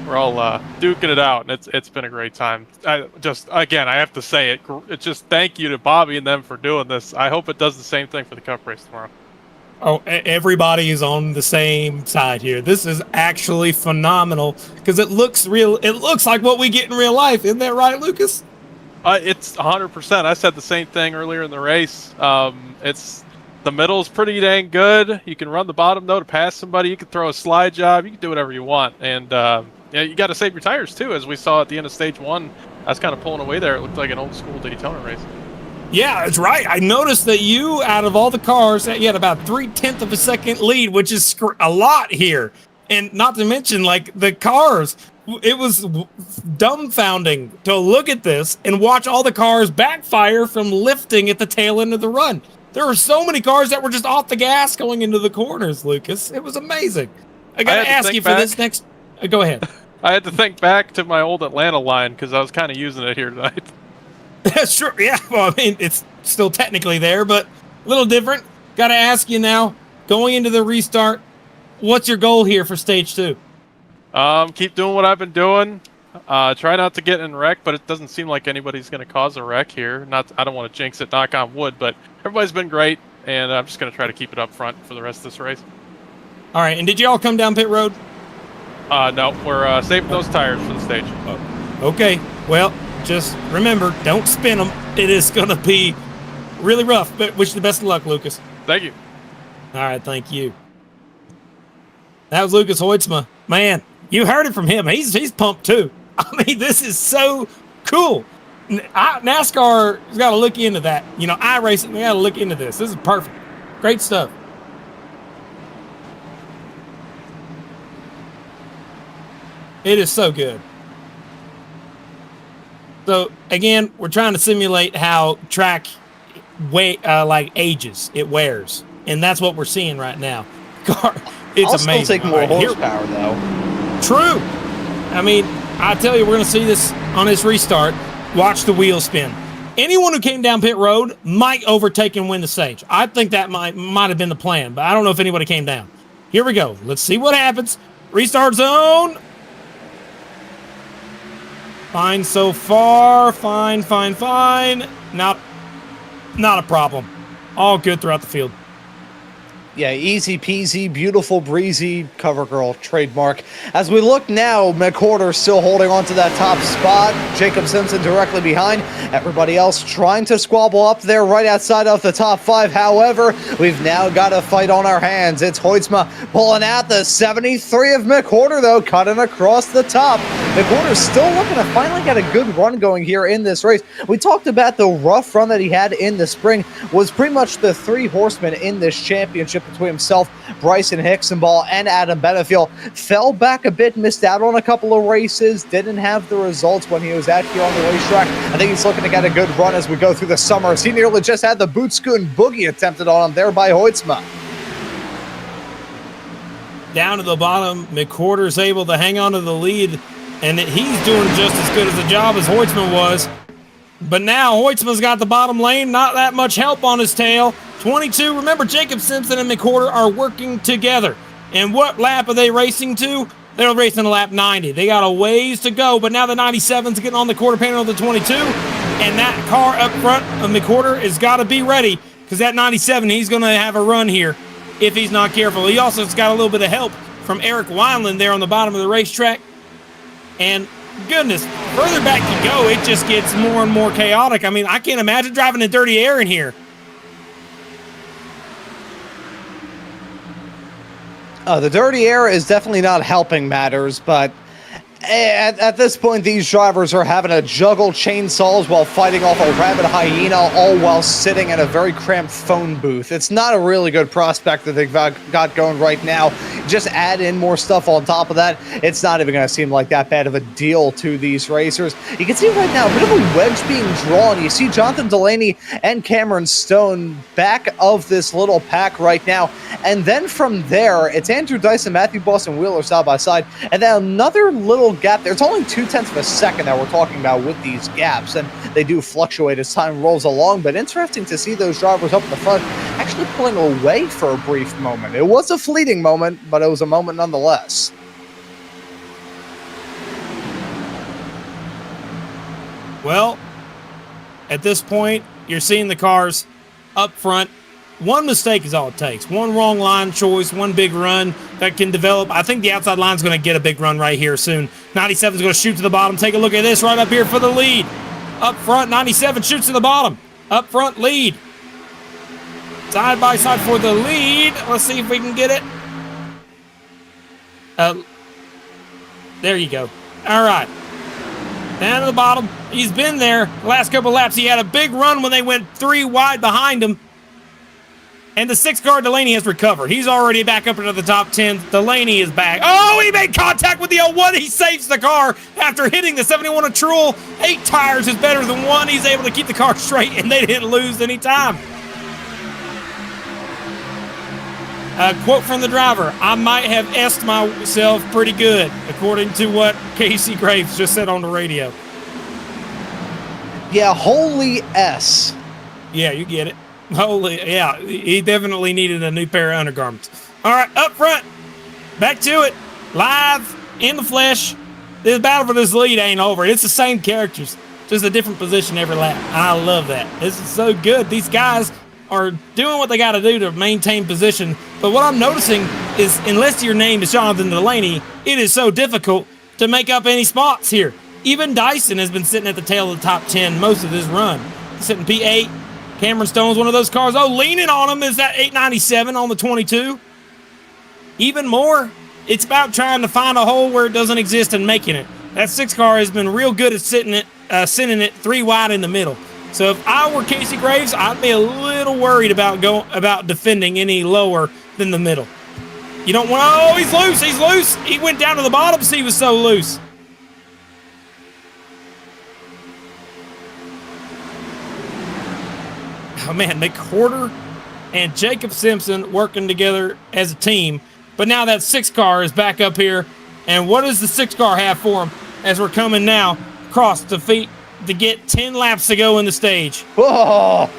We're all duking it out, and it's been a great time. Again, I have to say it. It's just thank you to Bobby and them for doing this. I hope it does the same thing for the Cup race tomorrow. Oh, everybody is on the same side here. This is actually phenomenal because it looks real. It looks like what we get in real life. Isn't that right, Lucas? It's 100%. I said the same thing earlier in the race. The middle is pretty dang good. You can run the bottom, though, to pass somebody. You can throw a slide job. You can do whatever you want. And you got to save your tires, too, as we saw at the end of stage one. I was kind of pulling away there. It looked like an old school Daytona race. Yeah, that's right. I noticed that you, out of all the cars, you had about 0.3 of a second lead, which is a lot here. And not to mention, like, the cars, it was dumbfounding to look at this and watch all the cars backfire from lifting at the tail end of the run. There were so many cars that were just off the gas going into the corners, Lucas. It was amazing. I got to ask you for this next... go ahead. I had to think back to my old Atlanta line because I was kind of using it here tonight. That's true. Yeah, well, I mean, it's still technically there, but a little different. Got to ask you now, going into the restart, what's your goal here for stage 2? Keep doing what I've been doing. Try not to get in wreck, but it doesn't seem like anybody's going to cause a wreck here. I don't want to jinx it, knock on wood, but everybody's been great, and I'm just going to try to keep it up front for the rest of this race. All right, and did you all come down pit road? No, we're saving those tires for the stage. Okay, well, just remember, don't spin them. It is going to be really rough, but wish you the best of luck, Lucas. Thank you. All right, thank you. That was Lucas Hoytsma. Man, you heard it from him. He's pumped too. I mean, this is so cool. NASCAR has got to look into that. You know, iRacing, we got to look into this. This is perfect. Great stuff. It is so good. So again, we're trying to simulate how track ages, it wears, and that's what we're seeing right now. Car, it's I'll amazing. still take more All right, horsepower though. True. I mean, I tell you, we're going to see this on this restart. Watch the wheel spin. Anyone who came down pit road might overtake and win the stage. I think that might have been the plan, but I don't know if anybody came down. Here we go. Let's see what happens. Restart zone. Fine so far. Fine. Not a problem. All good throughout the field. Yeah, easy peasy, beautiful breezy, cover girl trademark. As we look now, McWhorter still holding on to that top spot. Jacob Simpson directly behind. Everybody else trying to squabble up there right outside of the top 5. However, we've now got a fight on our hands. It's Hoytsma pulling out the 73 of McWhorter, though, cutting across the top. McWhorter's still looking to finally get a good run going here in this race. We talked about the rough run that he had in the spring, was pretty much the 3 horsemen in this championship between himself, Bryson Hicksonball, and Adam Benefiel. Fell back a bit, missed out on a couple of races, didn't have the results when he was out here on the racetrack. I think he's looking to get a good run as we go through the summer. He nearly just had the boot scoot boogie attempted on him there by Hoytsma. Down to the bottom, McWhorter's able to hang on to the lead, and he's doing just as good as a job as Hoytsma was. But now Hoytsma's got the bottom lane, not that much help on his tail. 22, remember Jacob Simpson and McWhorter are working together. And what lap are they racing to? They're racing to lap 90. They got a ways to go, but now the 97's getting on the quarter panel of the 22. And that car up front of McWhorter has got to be ready, because that 97, he's going to have a run here if he's not careful. He also has got a little bit of help from Eric Wineland there on the bottom of the racetrack. And goodness, further back you go, it just gets more and more chaotic. I mean, I can't imagine driving in dirty air in here. The dirty air is definitely not helping matters, but at this point, these drivers are having to juggle chainsaws while fighting off a rabid hyena, all while sitting in a very cramped phone booth. It's not a really good prospect that they've got going right now. Just add in more stuff on top of that, it's not even going to seem like that bad of a deal to these racers. You can see right now a bit of a wedge being drawn. You see Jonathan Delaney and Cameron Stone back of this little pack right now. And then from there, it's Andrew Dyson, Matthew Boston Wheeler side by side, and then another little gap there. It's only 0.2 of a second that we're talking about with these gaps, and they do fluctuate as time rolls along, but interesting to see those drivers up in the front actually pulling away for a brief moment. It was a fleeting moment, but it was a moment nonetheless. Well, at this point, you're seeing the cars up front. One mistake is all it takes. One wrong line choice, one big run that can develop. I think the outside line's going to get a big run right here soon. 97's going to shoot to the bottom. Take a look at this right up here for the lead. Up front, 97 shoots to the bottom. Up front, lead. Side by side for the lead. Let's see if we can get it. There you go. All right. Down to the bottom. He's been there the last couple of laps. He had a big run when they went 3 wide behind him. And the 6-car Delaney has recovered. He's already back up into the top 10. Delaney is back. Oh, he made contact with the 01. He saves the car after hitting the 71 of Truel. 8 tires is better than 1. He's able to keep the car straight, and they didn't lose any time. A quote from the driver: I might have S'd myself pretty good, according to what Casey Graves just said on the radio. Yeah, holy S. Yeah, you get it. Holy, yeah, he definitely needed a new pair of undergarments. All right, up front, back to it, live, in the flesh. This battle for this lead ain't over. It's the same characters, just a different position every lap. I love that. This is so good. These guys are doing what they got to do to maintain position. But what I'm noticing is, unless your name is Jonathan Delaney, it is so difficult to make up any spots here. Even Dyson has been sitting at the tail of the top 10 most of this run. He's sitting P8. Cameron Stone's one of those cars. Oh, leaning on him is that 897 on the 22. Even more, it's about trying to find a hole where it doesn't exist and making it. That 6 car has been real good at sending it 3 wide in the middle. So if I were Casey Graves, I'd be a little worried about defending any lower than the middle. You don't want. Oh, he's loose. He's loose. He went down to the bottom because he was so loose. Oh, man, McWhorter and Jacob Simpson working together as a team. But now that 6 car is back up here. And what does the 6 car have for him as we're coming now across the feet to get 10 laps to go in the stage? Oh.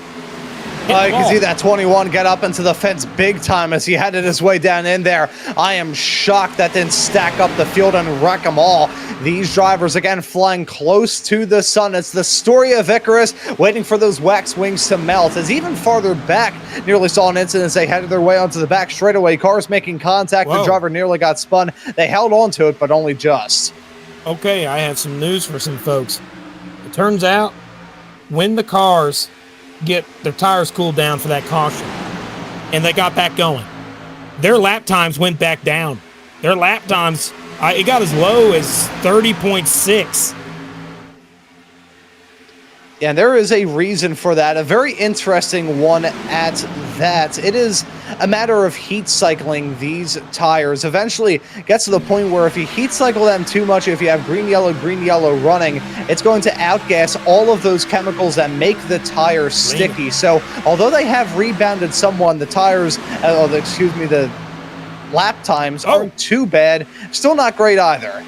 the You can wall. see that 21 get up into the fence big time as he headed his way down in there. I am shocked that didn't stack up the field and wreck them all. These drivers, again, flying close to the sun. It's the story of Icarus, waiting for those wax wings to melt. As even farther back, nearly saw an incident as they headed their way onto the back straightaway. Cars making contact. Whoa. The driver nearly got spun. They held on to it, but only just. Okay, I have some news for some folks. It turns out when the cars get their tires cooled down for that caution and they got back going, their lap times went back down. Their lap times, it got as low as 30.6. Yeah, and there is a reason for that, a very interesting one at that. It is a matter of heat cycling these tires. Eventually gets to the point where if you heat cycle them too much, if you have green, yellow running, it's going to outgas all of those chemicals that make the tire sticky. So although they have rebounded somewhat, the tires, the lap times aren't too bad. Still not great either.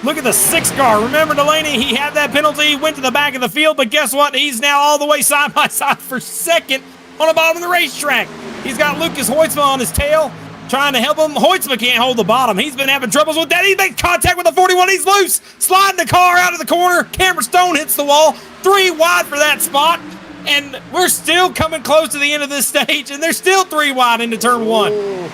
Look at the 6 car. Remember Delaney? He had that penalty, went to the back of the field, but guess what? He's now all the way side by side for second on the bottom of the racetrack. He's got Lucas Hoytsma on his tail, trying to help him. Hoytsma can't hold the bottom. He's been having troubles with that. He makes contact with the 41. He's loose. Sliding the car out of the corner. Cameron Stone hits the wall. 3 wide for that spot. And we're still coming close to the end of this stage, and they're still 3 wide into turn 1. Ooh.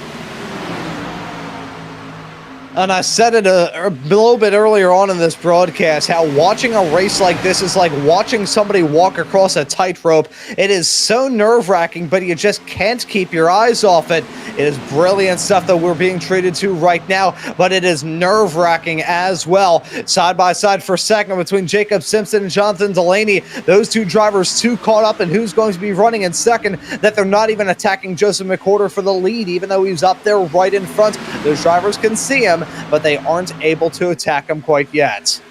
And I said it a little bit earlier on in this broadcast, how watching a race like this is like watching somebody walk across a tightrope. It is so nerve-wracking, but you just can't keep your eyes off it. It is brilliant stuff that we're being treated to right now, but it is nerve-wracking as well. Side by side for second between Jacob Simpson and Jonathan Delaney. Those two drivers too caught up in who's going to be running in second that they're not even attacking Joseph McWhorter for the lead, even though he's up there right in front. Those drivers can see him, but they aren't able to attack him quite yet.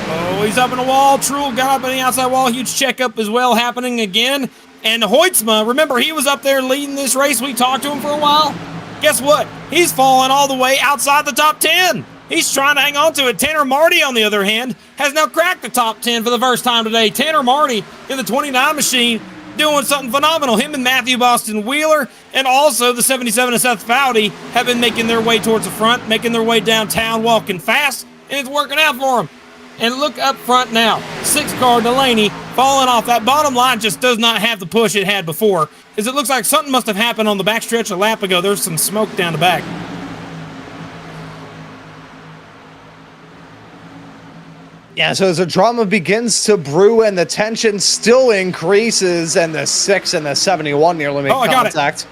Oh, he's up in the wall. Truel got up in the outside wall. Huge checkup as well happening again. And Hoytsma, remember, he was up there leading this race. We talked to him for a while. Guess what? He's fallen all the way outside the top 10. He's trying to hang on to it. Tanner Marty, on the other hand, has now cracked the top 10 for the first time today. Tanner Marty in the 29 machine doing something phenomenal. Him and Matthew Boston Wheeler and also the 77 of Seth Foudy have been making their way towards the front, making their way downtown, walking fast, and it's working out for them. And look up front now. 6 car Delaney falling off. That bottom line just does not have the push it had before, because it looks like something must have happened on the backstretch a lap ago. There's some smoke down the back. Yeah, so as the drama begins to brew and the tension still increases, and the 6 and the 71 nearly make contact.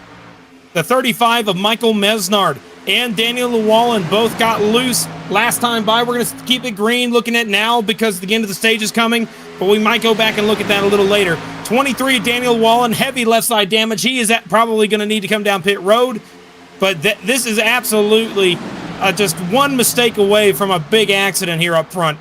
The 35 of Michael Mesnard and Daniel Llewellyn both got loose last time by. We're going to keep it green looking at now because the end of the stage is coming, but we might go back and look at that a little later. 23, Daniel Llewellyn, heavy left side damage. He is probably going to need to come down pit road, but this is absolutely just one mistake away from a big accident here up front.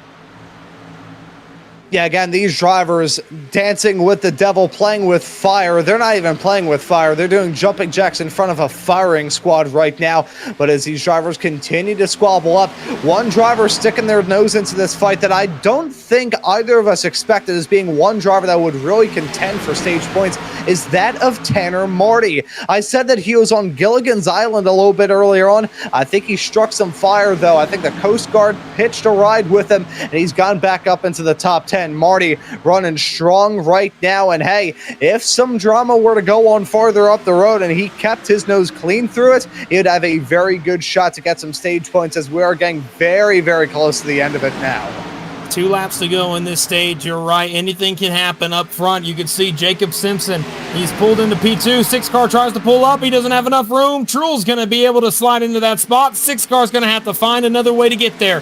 Yeah, again, these drivers dancing with the devil, playing with fire. They're not even playing with fire. They're doing jumping jacks in front of a firing squad right now. But as these drivers continue to squabble up, one driver sticking their nose into this fight that I don't think either of us expected as being one driver that would really contend for stage points is that of Tanner Marty. I said that he was on Gilligan's Island a little bit earlier on. I think he struck some fire, though. I think the Coast Guard pitched a ride with him, and he's gone back up into the top 10. Marty running strong right now, and hey, if some drama were to go on farther up the road and he kept his nose clean through it, he'd have a very good shot to get some stage points, as we are getting very, very close to the end of it now. 2 laps to go in this stage. You're right. Anything can happen up front. You can see Jacob Simpson. He's pulled into P2. 6 car tries to pull up. He doesn't have enough room. Truel's going to be able to slide into that spot. 6 car's going to have to find another way to get there.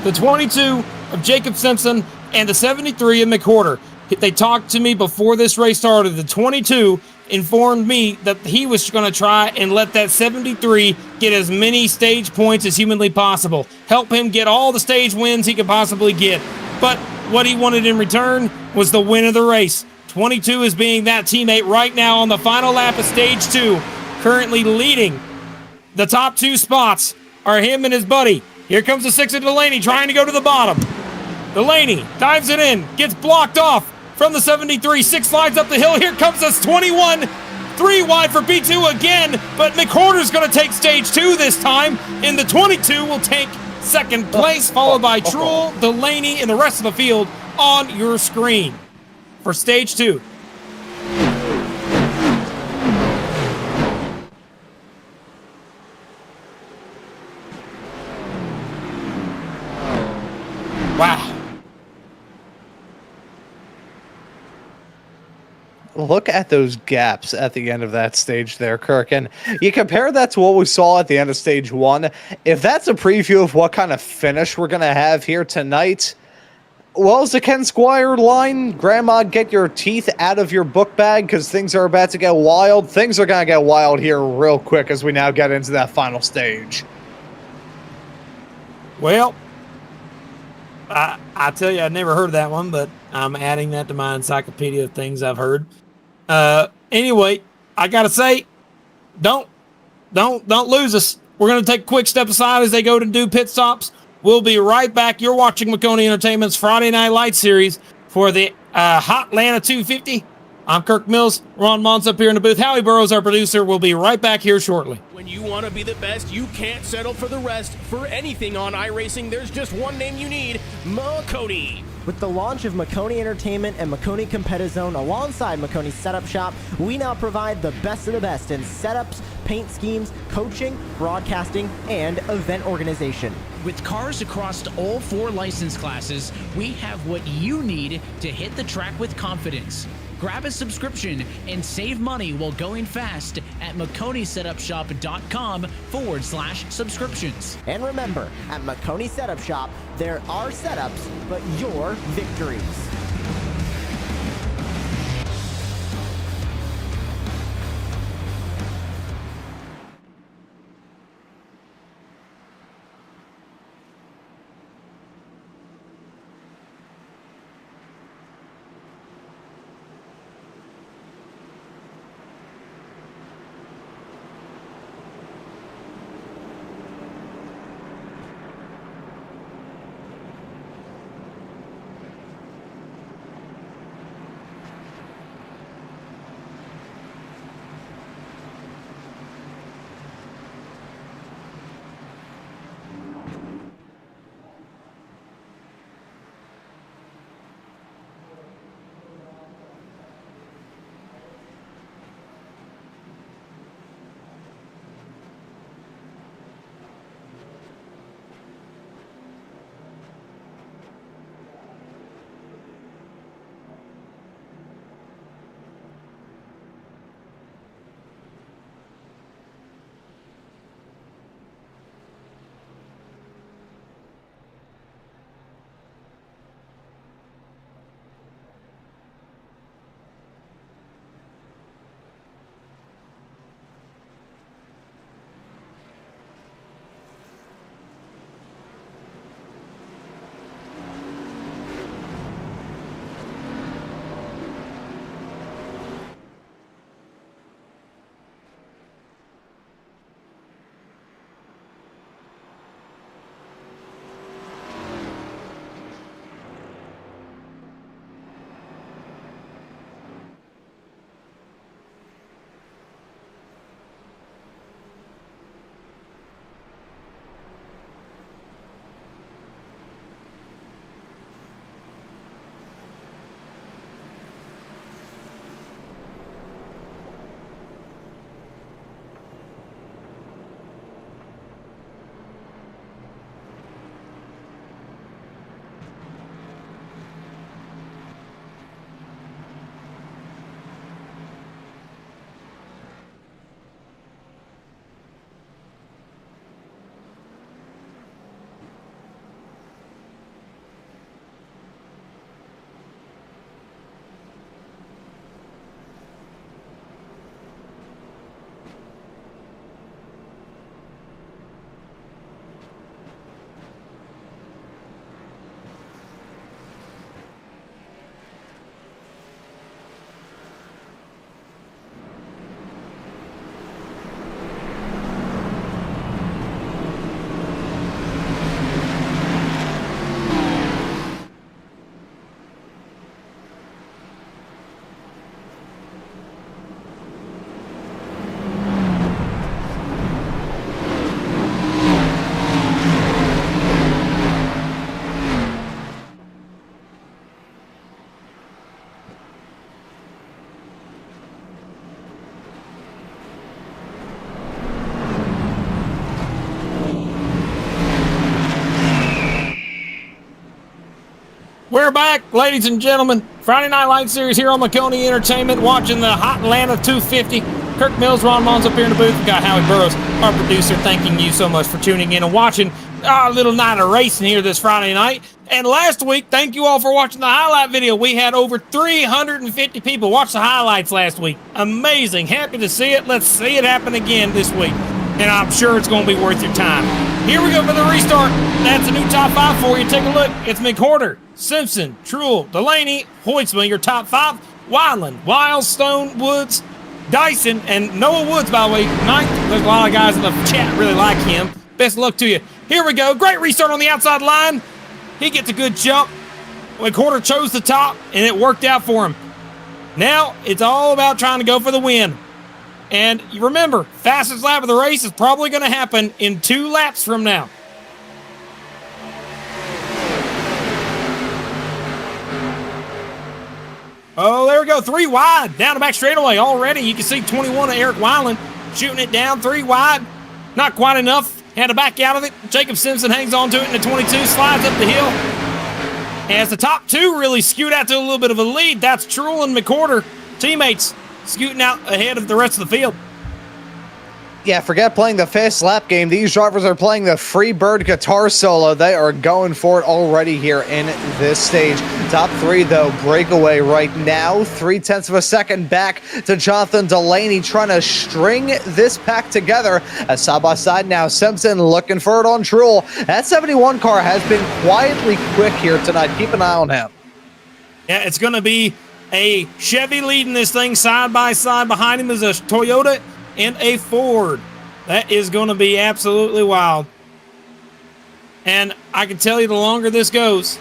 The 22 of Jacob Simpson and the 73 of McWhorter. They talked to me before this race started. The 22 informed me that he was going to try and let that 73 get as many stage points as humanly possible. Help him get all the stage wins he could possibly get. But what he wanted in return was the win of the race. 22 is being that teammate right now on the final lap of stage 2, currently leading. The top 2 spots are him and his buddy. Here comes the 6 of Delaney trying to go to the bottom. Delaney dives it in, gets blocked off. from the 73. 6 slides up the hill. Here comes us 21. 3 wide for B2 again, but McWhorter's going to take stage 2 this time. In the 22 will take second place, followed by Truel, Delaney, and the rest of the field on your screen for stage 2. Wow. Look at those gaps at the end of that stage there, Kirk. And you compare that to what we saw at the end of stage 1. If that's a preview of what kind of finish we're going to have here tonight, well, is the Ken Squire line, Grandma, get your teeth out of your book bag because things are about to get wild. Things are going to get wild here real quick as we now get into that final stage. Well, I tell you, I never heard of that one, but I'm adding that to my encyclopedia of things I've heard. Anyway, I gotta say, don't lose us. We're gonna take a quick step aside as they go to do pit stops. We'll be right back. You're watching Maconi Entertainment's Friday Night Lights series for the Hotlanta 250. I'm Kirk Mills. Ron Mons up here in the booth. Howie Burrows, our producer. We'll be right back here shortly. When you want to be the best, you can't settle for the rest. For anything on iRacing, there's just one name you need, Maconi. With the launch of Maconi Entertainment and Maconi Competizone alongside Maconi Setup Shop, we now provide the best of the best in setups, paint schemes, coaching, broadcasting, and event organization. With cars across all 4 license classes, we have what you need to hit the track with confidence. Grab a subscription and save money while going fast at MaconiSetupShop.com/subscriptions. And remember, at Maconi Setup Shop, there are setups, but your victories. We're back, ladies and gentlemen. Friday Night Light Series here on Maconi Entertainment, watching the Hotlanta 250. Kirk Mills, Ron Mons up here in the booth. We got Howie Burrows, our producer, thanking you so much for tuning in and watching our little night of racing here this Friday night. And last week, thank you all for watching the highlight video. We had over 350 people watch the highlights last week. Amazing. Happy to see it. Let's see it happen again this week. And I'm sure it's going to be worth your time. Here we go for the restart. That's a new top five for you. Take a look. It's McHorter, Simpson, Truel, Delaney, Hoytsma, your top five. Wildland, Wildstone, Woods, Dyson, and Noah Woods, by the way, ninth. There's a lot of guys in the chat really like him. Best of luck to you. Here we go. Great restart on the outside line. He gets a good jump. McHorter chose the top, and it worked out for him. Now, it's all about trying to go for the win. And you remember, fastest lap of the race is probably going to happen in 2 laps from now. Oh, there we go. 3 wide. Down the back straightaway already. You can see 21 of Eric Weiland shooting it down 3 wide. Not quite enough. Had to back out of it. Jacob Simpson hangs on to it in the 22, slides up the hill. As the top 2 really scoot out to a little bit of a lead, that's Truel and McHorter, teammates, scooting out ahead of the rest of the field. Yeah, forget playing the fast lap game. These drivers are playing the Freebird guitar solo. They are going for it already here in this stage. Top 3, though, breakaway right now. 0.3 of a second back to Jonathan Delaney, trying to string this pack together. As side by side now, Simpson looking for it on Truel. That 71 car has been quietly quick here tonight. Keep an eye on him. Yeah, it's going to be a Chevy leading this thing side by side. Behind him is a Toyota and a Ford. That is going to be absolutely wild. And I can tell you, the longer this goes,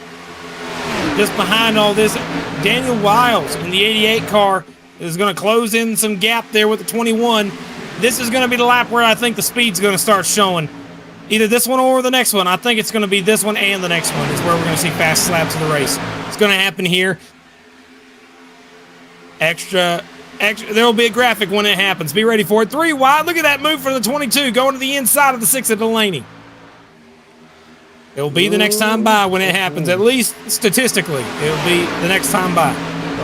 just behind all this, Daniel Wiles in the 88 car is going to close in some gap there with the 21. This is going to be the lap where I think the speed's going to start showing. Either this one or the next one. I think it's going to be this one and the next one is where we're going to see fast laps of the race. It's going to happen here. Extra, there will be a graphic when it happens. Be ready for it. 3 wide. Look at that move for the 22 going to the inside of the 6 of Delaney. It'll be the next time by when it happens. At least statistically, it'll be the next time by.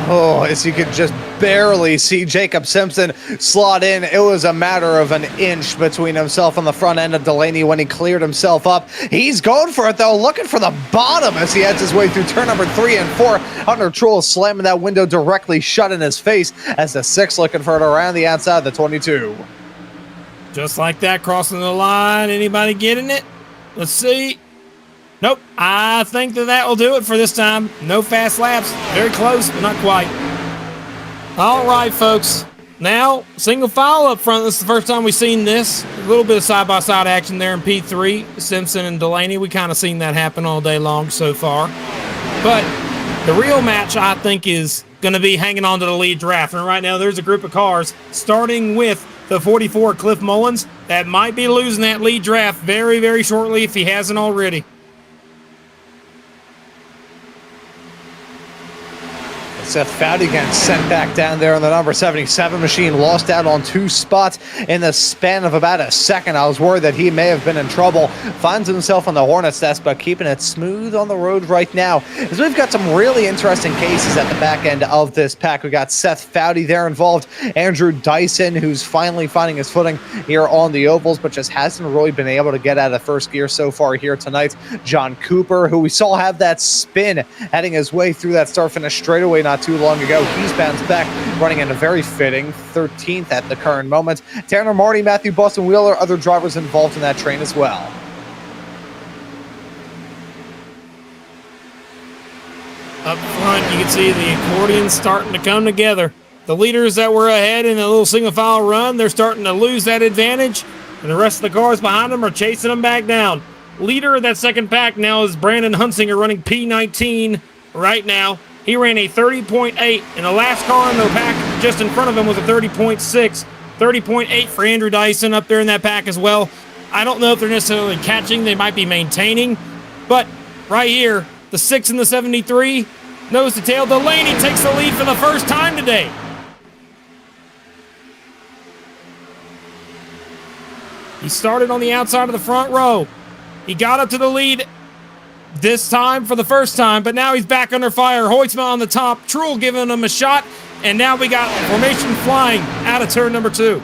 Oh, as you could just barely see Jacob Simpson slot in. It was a matter of an inch between himself and the front end of Delaney when he cleared himself up. He's going for it, though, looking for the bottom as he heads his way through turn number 3 and 4. Hunter Truel slamming that window directly shut in his face as the 6 looking for it around the outside of the 22. Just like that, crossing the line. Anybody getting it? Let's see. Nope. I think that will do it for this time. No fast laps. Very close, but not quite. All right, folks. Now, single file up front. This is the first time we've seen this. A little bit of side-by-side action there in P3. Simpson and Delaney. We kind of seen that happen all day long so far. But the real match, I think, is going to be hanging on to the lead draft. And right now, there's a group of cars, starting with the 44 Cliff Mullins, that might be losing that lead draft very, very shortly if he hasn't already. Seth Foudy getting sent back down there on the number 77 machine. Lost out on 2 spots in the span of about a second. I was worried that he may have been in trouble. Finds himself on the Hornets nest, but keeping it smooth on the road right now. As we've got some really interesting cases at the back end of this pack. We got Seth Foudy there involved. Andrew Dyson, who's finally finding his footing here on the ovals, but just hasn't really been able to get out of first gear so far here tonight. John Cooper, who we saw have that spin heading his way through that start-finish straightaway not too long ago. He's bounced back, running in a very fitting 13th at the current moment. Tanner Marty, Matthew Boston Wheeler, other drivers involved in that train as well. Up front, you can see the accordion starting to come together. The leaders that were ahead in a little single file run, they're starting to lose that advantage, and the rest of the cars behind them are chasing them back down. Leader of that second pack now is Brandon Hunsinger, running P19 right now. He ran a 30.8, and the last car in the pack just in front of him was a 30.6. 30.8 for Andrew Dyson up there in that pack as well. I don't know if they're necessarily catching. They might be maintaining. But right here, the 6 and the 73, nose to tail. Delaney takes the lead for the first time today. He started on the outside of the front row. He got up to the lead this time for the first time, but now he's back under fire. Hoytsma on the top, Truhl giving him a shot, and now we got formation flying out of turn number 2.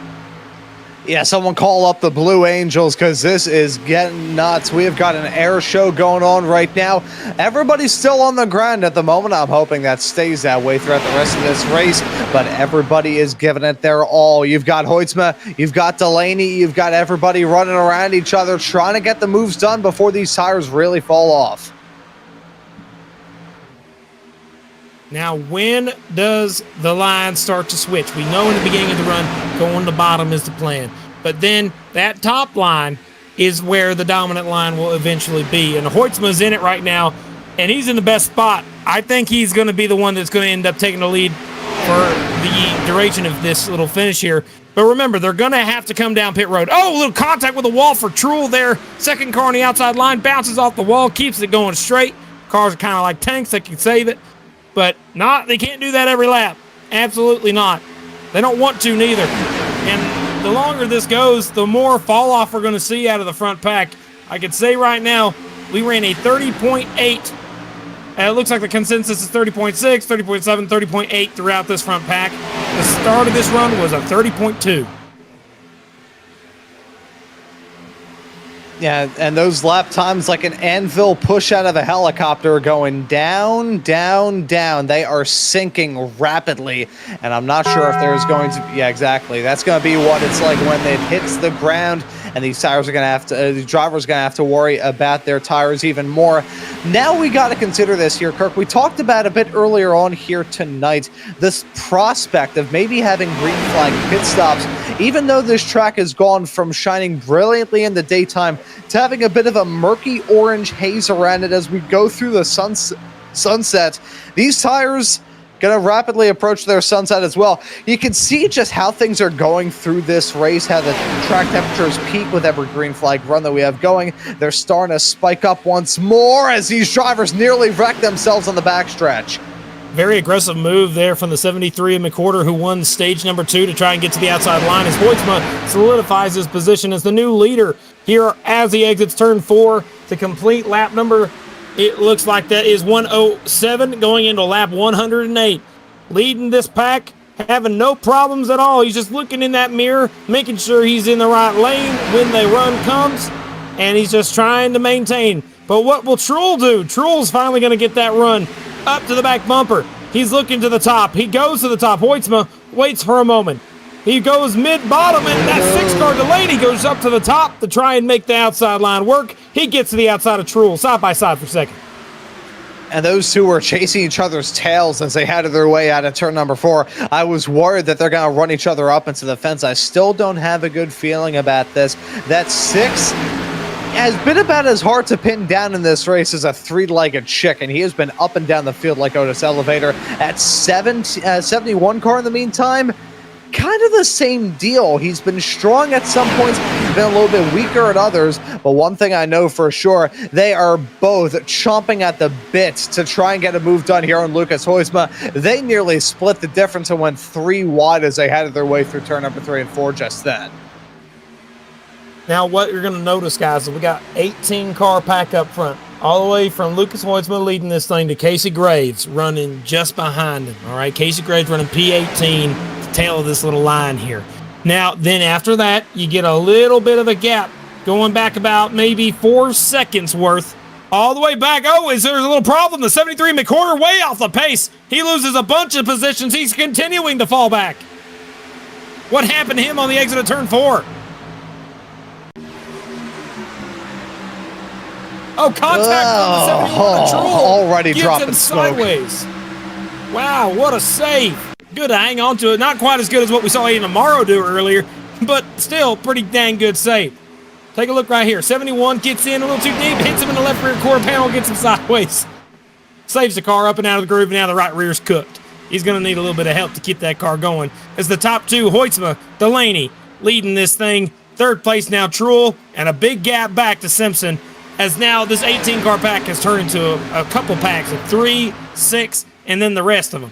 Yeah, someone call up the Blue Angels because this is getting nuts. We have got an air show going on right now. Everybody's still on the ground at the moment. I'm hoping that stays that way throughout the rest of this race, but everybody is giving it their all. You've got Hoytsma, you've got Delaney, you've got everybody running around each other trying to get the moves done before these tires really fall off. Now, when does the line start to switch? We know in the beginning of the run, going to the bottom is the plan. But then that top line is where the dominant line will eventually be. And Hoytsma's in it right now, and he's in the best spot. I think he's going to be the one that's going to end up taking the lead for the duration of this little finish here. But remember, they're going to have to come down pit road. Oh, a little contact with the wall for Truhl there. Second car on the outside line, bounces off the wall, keeps it going straight. Cars are kind of like tanks that can save it. But they can't do that every lap. Absolutely not. They don't want to neither. And the longer this goes, the more fall off we're going to see out of the front pack. I could say right now, we ran a 30.8. It looks like the consensus is 30.6, 30.7, 30.8 throughout this front pack. The start of this run was a 30.2. Yeah, and those lap times like an anvil push out of a helicopter going down, down, down. They are sinking rapidly, and I'm not sure if there's going to be, yeah, exactly. That's going to be what it's like when it hits the ground, and these tires are going to have to, the drivers are going to have to worry about their tires even more. Now we got to consider this here, Kirk. We talked about a bit earlier on here tonight, this prospect of maybe having green flag pit stops, even though this track has gone from shining brilliantly in the daytime to having a bit of a murky orange haze around it as we go through the sunset. These tires going to rapidly approach their sunset as well. You can see just how things are going through this race, how the track temperatures peak with every green flag run that we have going. They're starting to spike up once more as these drivers nearly wreck themselves on the backstretch. Very aggressive move there from the 73 and McQuarter, who won stage number 2 to try and get to the outside line as Hoytsma solidifies his position as the new leader here as he exits turn 4 to complete lap number, it looks like that is 107 going into lap 108. Leading this pack, having no problems at all. He's just looking in that mirror, making sure he's in the right lane when the run comes, and he's just trying to maintain. But what will Truhl do? Truhl's finally going to get that run up to the back bumper. He's looking to the top. He goes to the top. Hoytsma waits for a moment. He goes mid-bottom, and that 6-car Delaney goes up to the top to try and make the outside line work. He gets to the outside of Truhl, side by side for second. And those two were chasing each other's tails as they headed their way out of turn number 4. I was worried that they're going to run each other up into the fence. I still don't have a good feeling about this. That 6 has been about as hard to pin down in this race as a 3-legged chicken. He has been up and down the field like Otis Elevator. At 71 car in the meantime, kind of the same deal. He's been strong at some points, he's been a little bit weaker at others, but one thing I know for sure, they are both chomping at the bit to try and get a move done here on Lucas Hoytsma. They nearly split the difference and went 3 wide as they headed their way through turn number 3 and 4 just then. Now what you're going to notice, guys, is we got 18-car pack up front, all the way from Lucas Hoytsma leading this thing to Casey Graves running just behind him. All right, Casey Graves running P18, the tail of this little line here. Now, then after that, you get a little bit of a gap going back about maybe 4 seconds worth all the way back. Oh, is there a little problem? The 73 McQuarter way off the pace. He loses a bunch of positions. He's continuing to fall back. What happened to him on the exit of turn 4? Oh, contact on the 71 Truhl. Already Gives dropping him smoke. sideways. Wow, what a save. Good to hang on to it. Not quite as good as what we saw Ian Amaro do earlier, but still pretty dang good save. Take a look right here. 71 gets in a little too deep, hits him in the left rear quarter panel, gets him sideways. Saves the car up and out of the groove, and now the right rear's cooked. He's going to need a little bit of help to keep that car going. As the top 2, Hoytsma, Delaney, leading this thing. Third place now, Truhl, and a big gap back to Simpson, as now this 18-car pack has turned into a couple packs of 3, 6, and then the rest of them.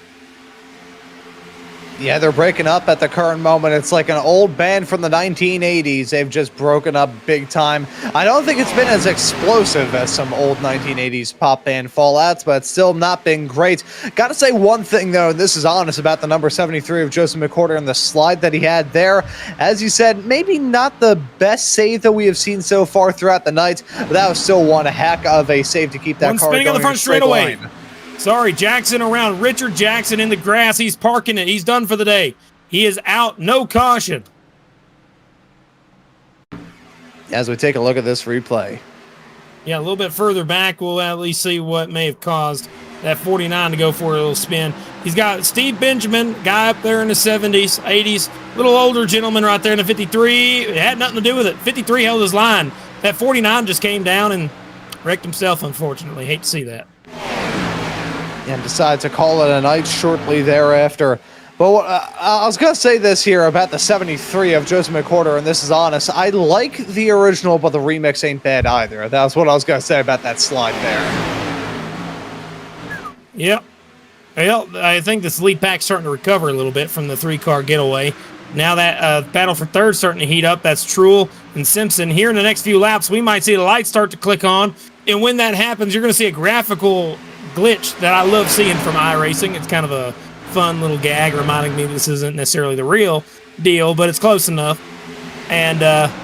Yeah, they're breaking up at the current moment. It's like an old band from the 1980s. They've just broken up big time. I don't think it's been as explosive as some old 1980s pop band fallouts, but it's still not been great. Got to say one thing, though, and this is honest about the number 73 of Joseph McWhorter and the slide that he had there. As you said, maybe not the best save that we have seen so far throughout the night, but that was still one heck of a save to keep that One car spinning going on the front in a straight straightaway. line. Sorry, Jackson around. Richard Jackson in the grass. He's parking it. He's done for the day. He is out. No caution. As we take a look at this replay. Yeah, a little bit further back, we'll at least see what may have caused that 49 to go for a little spin. He's got Steve Benjamin, guy up there in the 70s, 80s, little older gentleman right there in the 53. It had nothing to do with it. 53 held his line. That 49 just came down and wrecked himself, unfortunately. Hate to see that. And decide to call it a night shortly thereafter. But I was going to say this here about the 73 of Joseph McWhorter, and this is honest. I like the original, but the remix ain't bad either. That was what I was going to say about that slide there. Yep. Well, I think this lead pack's starting to recover a little bit from the three-car getaway. Now that battle for third's starting to heat up, that's Truel and Simpson. Here in the next few laps, we might see the lights start to click on. And when that happens, you're going to see a graphical glitch that I love seeing from iRacing. It's kind of a fun little gag reminding me this isn't necessarily the real deal, but it's close enough. And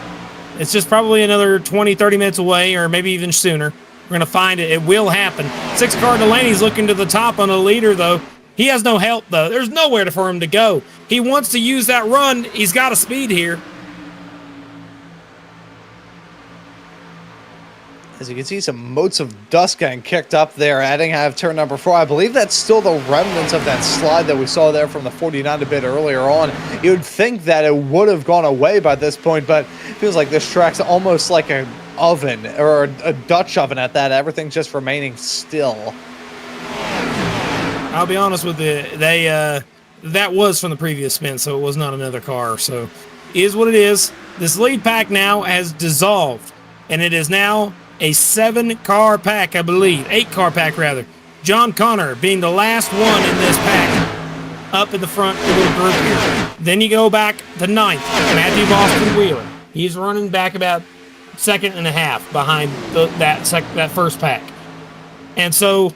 it's just probably another 20, 30 minutes away, or maybe even sooner. We're going to find it. It will happen. 6-car Delaney's looking to the top on the leader, though. He has no help, though. There's nowhere for him to go. He wants to use that run. He's got a speed here. As you can see, some motes of dust getting kicked up there, adding out of turn number 4. I believe that's still the remnants of that slide that we saw there from the 49 a bit earlier on. You would think that it would have gone away by this point, but it feels like this track's almost like an oven, or a Dutch oven at that. Everything's just remaining still. I'll be honest with you. That was from the previous spin, so it was not another car. So it is what it is. This lead pack now has dissolved, and it is now a 7-car pack, I believe. 8-car pack, rather. John Connor being the last one in this pack up in the front of the group here. Then you go back to 9th, Matthew Boston Wheeler. He's running back about 2nd and a half behind that first pack. And so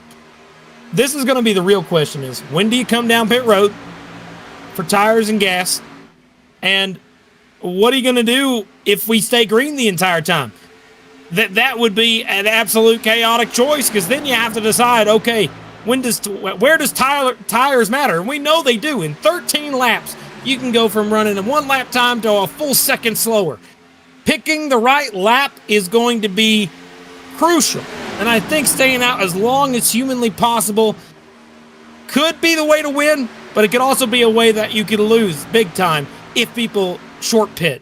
this is going to be the real question is, when do you come down pit road for tires and gas? And what are you going to do if we stay green the entire time? That would be an absolute chaotic choice, because then you have to decide, okay, where does tires matter? And we know they do. In 13 laps, you can go from running a 1 lap time to a full second slower. Picking the right lap is going to be crucial. And I think staying out as long as humanly possible could be the way to win, but it could also be a way that you could lose big time if people short pit.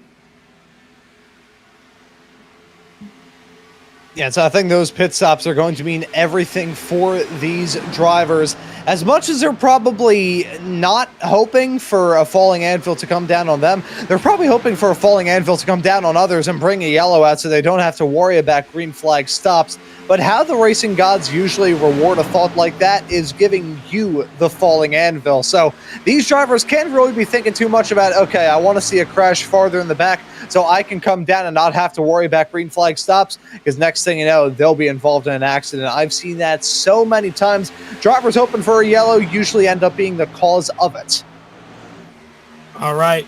Yeah, so I think those pit stops are going to mean everything for these drivers. As much as they're probably not hoping for a falling anvil to come down on them, they're probably hoping for a falling anvil to come down on others and bring a yellow out so they don't have to worry about green flag stops. But how the racing gods usually reward a thought like that is giving you the falling anvil. So these drivers can't really be thinking too much about, okay, I want to see a crash farther in the back so I can come down and not have to worry about green flag stops, because next thing you know, they'll be involved in an accident. I've seen that so many times. Drivers hoping for a yellow usually end up being the cause of it. All right.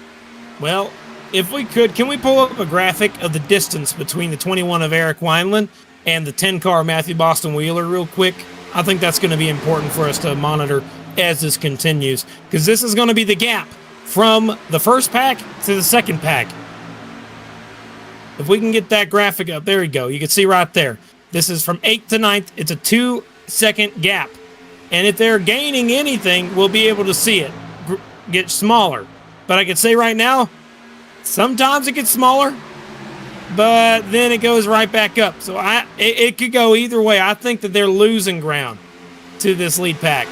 Well, if we could, can we pull up a graphic of the distance between the 21 of Eric Wineland and the 10-car Matthew Boston Wheeler real quick? I think that's going to be important for us to monitor as this continues, because this is going to be the gap from the first pack to the second pack. If we can get that graphic up, there we go. You can see right there. This is from 8th to 9th. It's a 2-second gap. And if they're gaining anything, we'll be able to see it get smaller. But I can say right now, sometimes it gets smaller, but then it goes right back up. So it could go either way. I think that they're losing ground to this lead pack.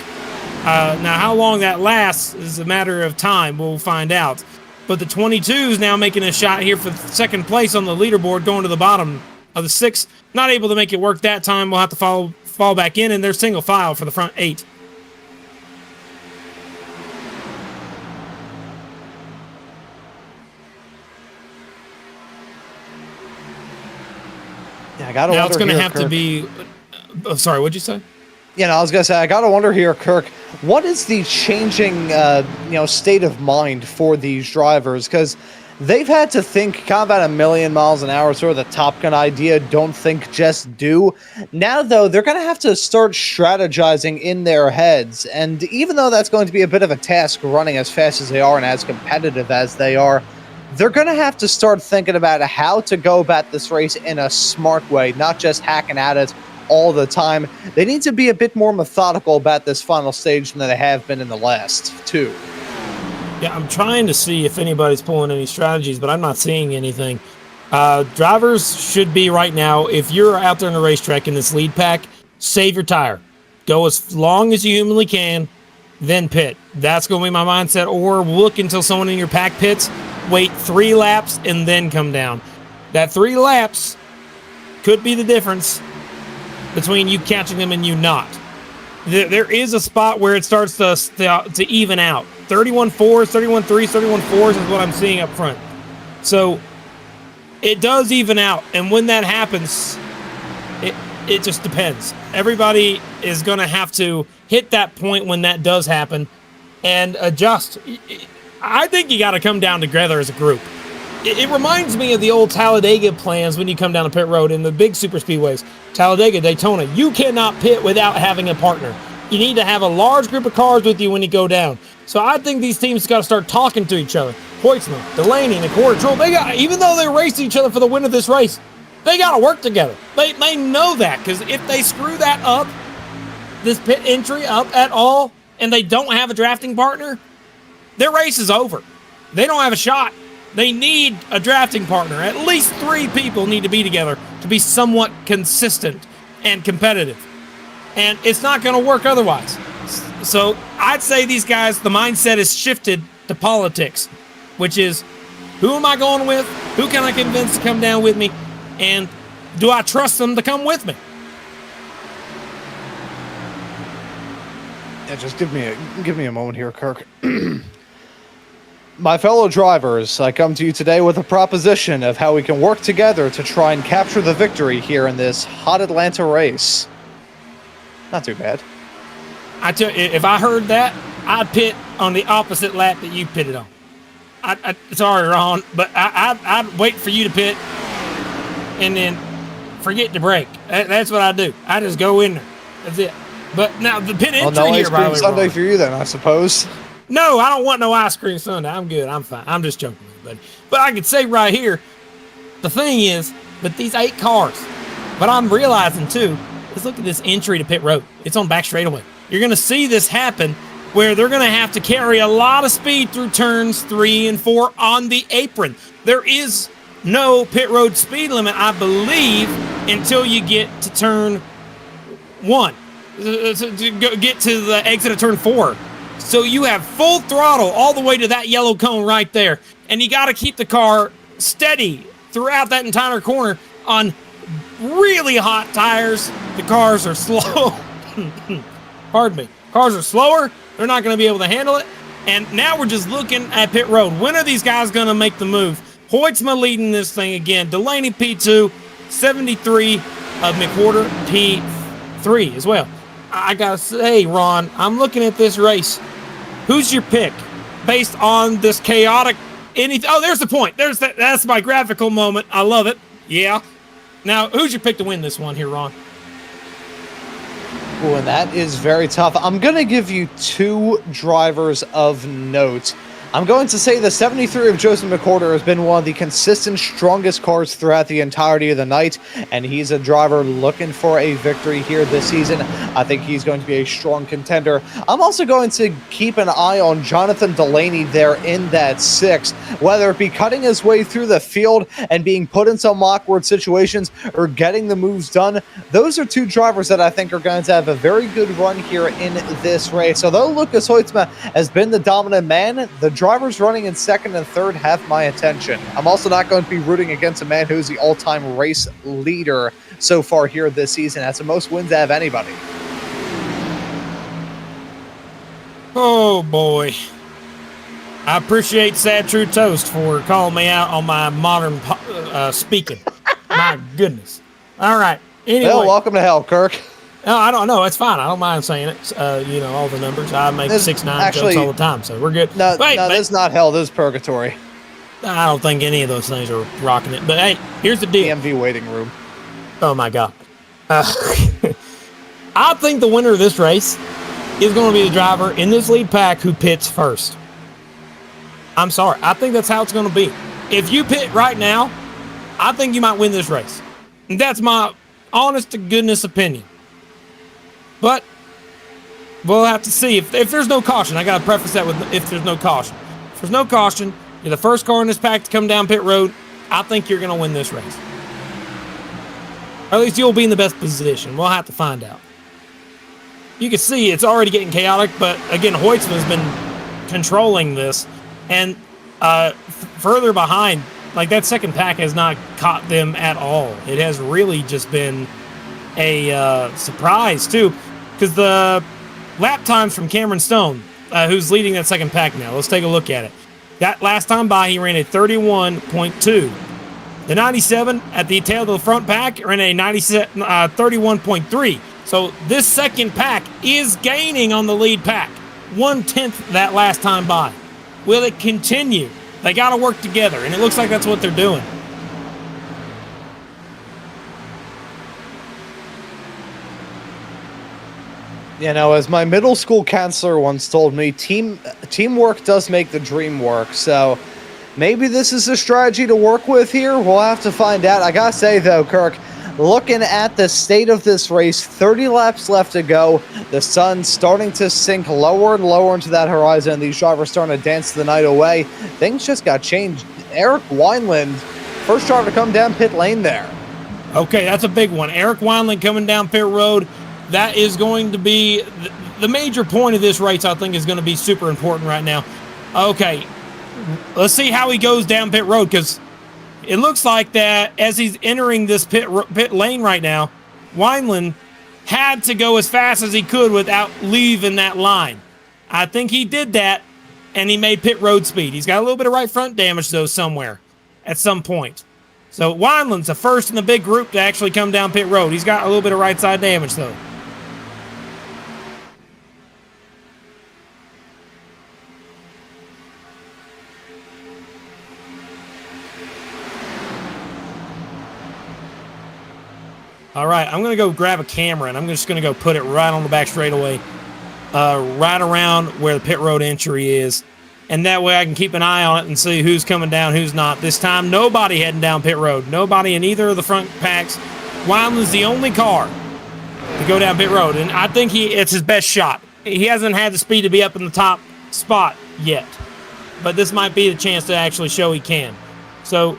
Now, how long that lasts is a matter of time. We'll find out. But the 22 is now making a shot here for second place on the leaderboard, going to the bottom of the 6. Not able to make it work that time. We'll have to fall back in, and they're single file for the front 8. gotta Now wonder it's going to here, have to Kirk. be. Oh, sorry, what'd you say? You know, I was gonna say, I gotta wonder here, Kirk, what is the changing, state of mind for these drivers? Because they've had to think kind of at a million miles an hour, sort of the Top Gun idea, don't think, just do. Now, though, they're gonna have to start strategizing in their heads, and even though that's going to be a bit of a task running as fast as they are and as competitive as they are, they're going to have to start thinking about how to go about this race in a smart way, not just hacking at it all the time. They need to be a bit more methodical about this final stage than they have been in the last two. Yeah, I'm trying to see if anybody's pulling any strategies, but I'm not seeing anything. Drivers should be right now, if you're out there in the racetrack in this lead pack, save your tire. Go as long as you humanly can, then pit. That's going to be my mindset. Or look until someone in your pack pits, wait 3 laps, and then come down. That 3 laps could be the difference between you catching them and you not. There is a spot where it starts to even out. 31-4s, 31-3s, 31-4s is what I'm seeing up front. So it does even out. And when that happens, it just depends. Everybody is going to have to hit that point when that does happen and adjust. I think you got to come down together as a group. It reminds me of the old Talladega plans when you come down to pit road in the big super speedways. Talladega, Daytona, you cannot pit without having a partner. You need to have a large group of cars with you when you go down. So I think these teams got to start talking to each other. Hoytsman, Delaney, and Control, even though they're racing each other for the win of this race, they got to work together. They know that, because if they screw that up, this pit entry up at all, and they don't have a drafting partner, their race is over. They don't have a shot. They need a drafting partner. At least 3 people need to be together to be somewhat consistent and competitive. And it's not going to work otherwise. So I'd say these guys, the mindset is shifted to politics, which is, who am I going with? Who can I convince to come down with me? And do I trust them to come with me? Yeah, just give me a moment here, Kirk. My fellow drivers, I come to you today with a proposition of how we can work together to try and capture the victory here in this hot Atlanta race. Not too bad. I tell you, if I heard that, I'd pit on the opposite lap that you pitted on. Sorry, Ron, but I'd wait for you to pit and then forget to brake. That's what I do. I just go in there. That's it. But now the pit entry no here, ice by the cream way, Sunday Ron. for you then, I suppose. No, I don't want no ice cream sundae. I'm good. I'm fine. I'm just joking with you, buddy. But I could say right here, the thing is, with these 8 cars, what I'm realizing too is look at this entry to pit road. It's on back straightaway. You're going to see this happen where they're going to have to carry a lot of speed through turns 3 and 4 on the apron. There is no pit road speed limit, I believe, until you get to turn 1. To get to the exit of turn 4. So you have full throttle all the way to that yellow cone right there. And you got to keep the car steady throughout that entire corner on really hot tires. The cars are slow. Pardon me. Cars are slower. They're not going to be able to handle it. And now we're just looking at pit road. When are these guys going to make the move? Hoytsma leading this thing again. Delaney P2, 73 of McWhorter P3 as well. I gotta say, Ron, I'm looking at this race. Who's your pick based on this chaotic anything? Oh, there's the point. That's my graphical moment. I love it. Yeah. Now, who's your pick to win this one here, Ron? Ooh, and that is very tough. I'm going to give you 2 drivers of note. I'm going to say the 73 of Joseph McWhorter has been one of the consistent, strongest cars throughout the entirety of the night, and he's a driver looking for a victory here this season. I think he's going to be a strong contender. I'm also going to keep an eye on Jonathan Delaney there in that 6, whether it be cutting his way through the field and being put in some awkward situations or getting the moves done. Those are 2 drivers that I think are going to have a very good run here in this race. Although Lucas Hoytsma has been the dominant man, the drivers running in 2nd and 3rd have my attention. I'm also not going to be rooting against a man who's the all-time race leader so far here this season. That's the most wins out of anybody. Oh, boy. I appreciate Sad True Toast for calling me out on my modern speaking. My goodness. All right. Anyway. Well, welcome to hell, Kirk. No, I don't know. It's fine. I don't mind saying it. All the numbers. I make 6-9 jokes all the time, so we're good. No, this is not hell. This is purgatory. I don't think any of those things are rocking it. But hey, here's the deal. DMV waiting room. Oh my God. I think the winner of this race is going to be the driver in this lead pack who pits first. I'm sorry. I think that's how it's going to be. If you pit right now, I think you might win this race. And that's my honest to goodness opinion. But we'll have to see. If there's no caution, I got to preface that with if there's no caution. If there's no caution, you're the first car in this pack to come down pit road, I think you're going to win this race. Or at least you'll be in the best position. We'll have to find out. You can see it's already getting chaotic, but again, Hoytsman's been controlling this. And further behind, like that second pack has not caught them at all. It has really just been a surprise, too, because the lap times from Cameron Stone, who's leading that second pack now. Let's take a look at it. That last time by, he ran a 31.2. The 97 at the tail of the front pack ran a 31.3. So this second pack is gaining on the lead pack. 1/10 that last time by. Will it continue? They got to work together, and it looks like that's what they're doing. You know, as my middle school counselor once told me, teamwork does make the dream work. So maybe this is a strategy to work with here. We'll have to find out. I gotta say, though, Kirk, looking at the state of this race, 30 laps left to go. The sun's starting to sink lower and lower into that horizon. These drivers starting to dance the night away. Things just got changed. Eric Wineland, first driver to come down pit lane there. Okay, that's a big one. Eric Wineland coming down pit road. That is going to be the major point of this race, I think, is going to be super important right now. Okay, let's see how he goes down pit road, because it looks like that as he's entering this pit lane right now, Wineland had to go as fast as he could without leaving that line. I think he did that, and he made pit road speed. He's got a little bit of right front damage, though, somewhere at some point. So Wineland's the first in the big group to actually come down pit road. He's got a little bit of right side damage, though. All right, I'm going to go grab a camera, and I'm just going to go put it right on the back straightaway, right around where the pit road entry is. And that way I can keep an eye on it and see who's coming down, who's not. This time, nobody heading down pit road. Nobody in either of the front packs. Wineland's the only car to go down pit road, and I think it's his best shot. He hasn't had the speed to be up in the top spot yet, but this might be the chance to actually show he can. So,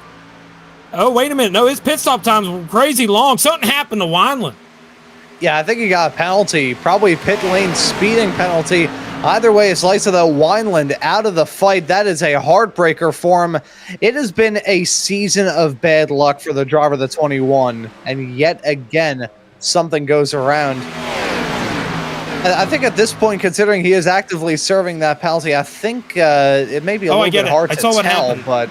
oh, wait a minute. No, his pit stop times were crazy long. Something happened to Wineland. Yeah, I think he got a penalty, probably pit lane speeding penalty. Either way, it's like though Wineland out of the fight. That is a heartbreaker for him. It has been a season of bad luck for the driver of the 21, and yet again, something goes around. I think at this point, considering he is actively serving that penalty, I think it may be a little bit hard to tell, but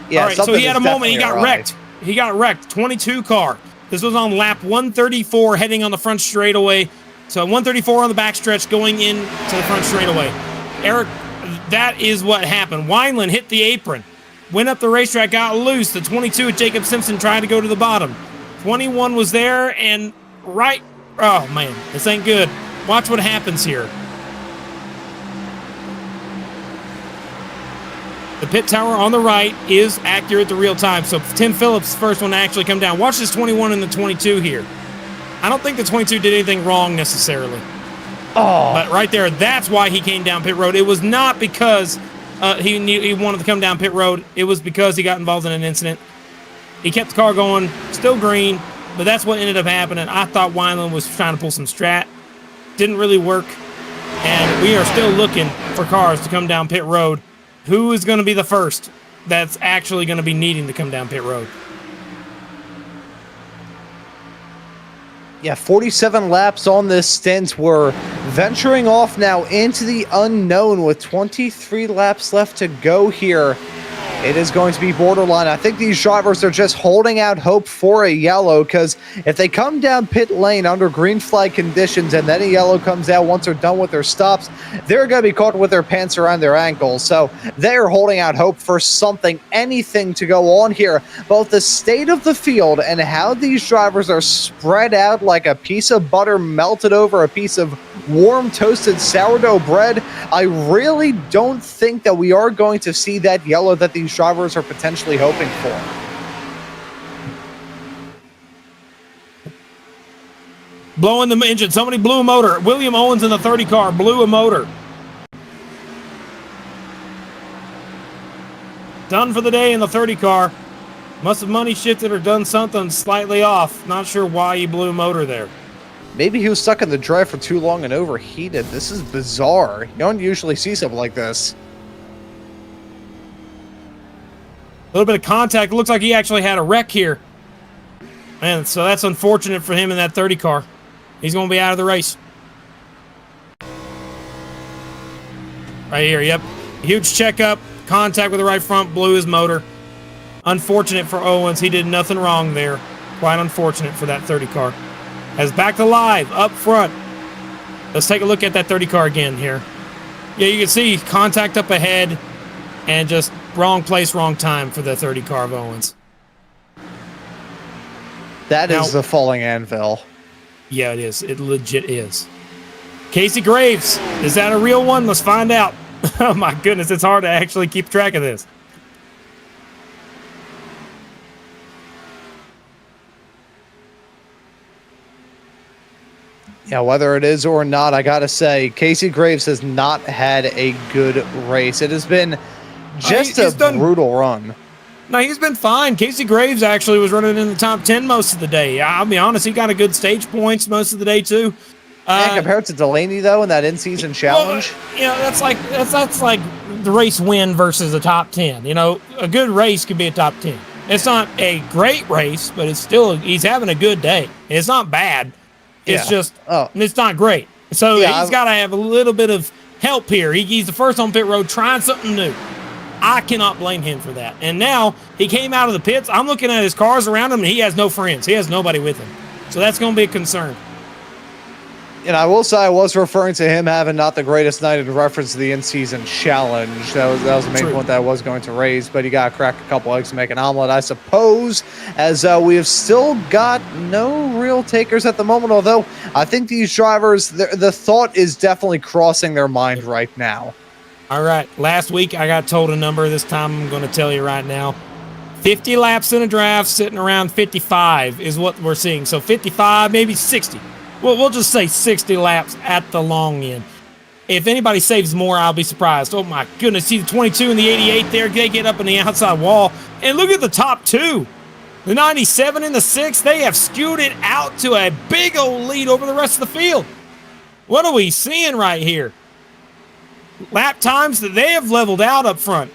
yeah. All right, so he had a moment. He got wrecked. He got wrecked. 22 car. This was on lap 134 heading on the front straightaway. So 134 on the backstretch going into the front straightaway. Eric, that is what happened. Wineland hit the apron, went up the racetrack, got loose. The 22 at Jacob Simpson tried to go to the bottom. 21 was there and oh man, this ain't good. Watch what happens here. The pit tower on the right is accurate to real time. So Tim Phillips, first one to actually come down. Watch this 21 and the 22 here. I don't think the 22 did anything wrong necessarily. Oh. But right there, that's why he came down pit road. It was not because he wanted to come down pit road. It was because he got involved in an incident. He kept the car going, still green, but that's what ended up happening. I thought Wineland was trying to pull some strat. Didn't really work. And we are still looking for cars to come down pit road. Who is going to be the first that's actually going to be needing to come down pit road? Yeah, 47 laps on this stint. We're venturing off now into the unknown with 23 laps left to go here. it is going to be borderline. I think these drivers are just holding out hope for a yellow, because if they come down pit lane under green flag conditions and then a yellow comes out once they're done with their stops, they're going to be caught with their pants around their ankles. So they're holding out hope for something, anything to go on here. Both the state of the field and how these drivers are spread out like a piece of butter melted over a piece of warm toasted sourdough bread, I really don't think that we are going to see that yellow that these drivers are potentially hoping for. Blowing the engine. Somebody blew a motor. William Owens in the 30 car blew a motor. Done for the day in the 30 car. Must have money shifted or done something slightly off. Not sure why he blew a motor there. Maybe he was stuck in the drive for too long and overheated. This is bizarre. You don't usually see something like this. A little bit of contact. It looks like he actually had a wreck here. And so that's unfortunate for him in that 30 car. He's going to be out of the race. Right here, yep. Huge checkup. Contact with the right front. Blew his motor. Unfortunate for Owens. He did nothing wrong there. Quite unfortunate for that 30 car. As back to live up front. Let's take a look at that 30 car again here. Yeah, you can see contact up ahead and just wrong place, wrong time for the 30 car of Owens. That is the falling anvil. Yeah, it is. It legit is. Casey Graves, is that a real one? Let's find out. Oh my goodness, it's hard to actually keep track of this. Yeah, whether it is or not, I gotta say, Casey Graves has not had a good race. It has been just a brutal run. No, he's been fine. Casey Graves actually was running in the top 10 most of the day. I'll be honest, he got a good stage points most of the day too. Compared to Delaney though in that in-season challenge, well, that's like the race win versus a top 10. You know, a good race could be a top 10. It's not a great race, but it's still he's having a good day. It's not bad. It's just it's not great. So he's got to have a little bit of help here. He's the first on pit road trying something new. I cannot blame him for that. And now he came out of the pits. I'm looking at his cars around him, and he has no friends. He has nobody with him. So that's going to be a concern. And I will say I was referring to him having not the greatest night in reference to the in-season challenge. That was the main point that I was going to raise. But you got to crack a couple eggs to make an omelet, I suppose, as we have still got no real takers at the moment. Although I think these drivers, the thought is definitely crossing their mind right now. All right. Last week I got told a number. This time I'm going to tell you right now. 50 laps in a draft, sitting around 55 is what we're seeing. So 55, maybe 60. Well, we'll just say 60 laps at the long end. If anybody saves more, I'll be surprised. Oh, my goodness. See the 22 and the 88 there. They get up in the outside wall. And look at the top two. The 97 and the 6, they have skewed it out to a big old lead over the rest of the field. What are we seeing right here? Lap times that they have leveled out up front.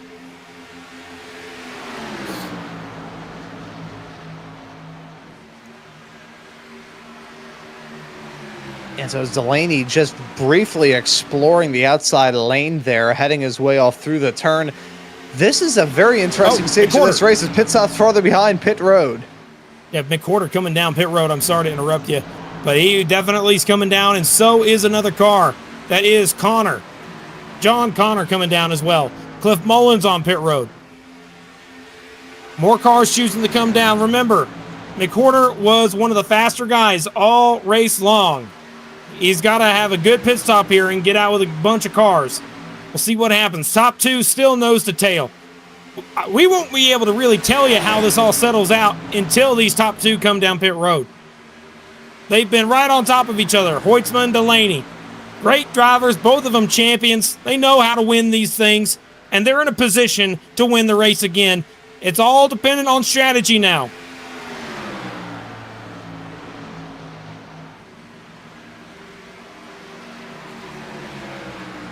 And so it's Delaney just briefly exploring the outside lane there, heading his way off through the turn. This is a very interesting stage of this race as pit stops farther behind pit road. Yeah, McWhorter coming down pit road. I'm sorry to interrupt you, but he definitely is coming down, and so is another car. That is Connor. John Connor coming down as well. Cliff Mullins on pit road. More cars choosing to come down. Remember, McWhorter was one of the faster guys all race long. He's got to have a good pit stop here and get out with a bunch of cars. We'll see what happens. Top two still nose to tail. We won't be able to really tell you how this all settles out until these top two come down pit road. They've been right on top of each other. Hoytsma and Delaney. Great drivers, both of them champions. They know how to win these things, and they're in a position to win the race again. It's all dependent on strategy now.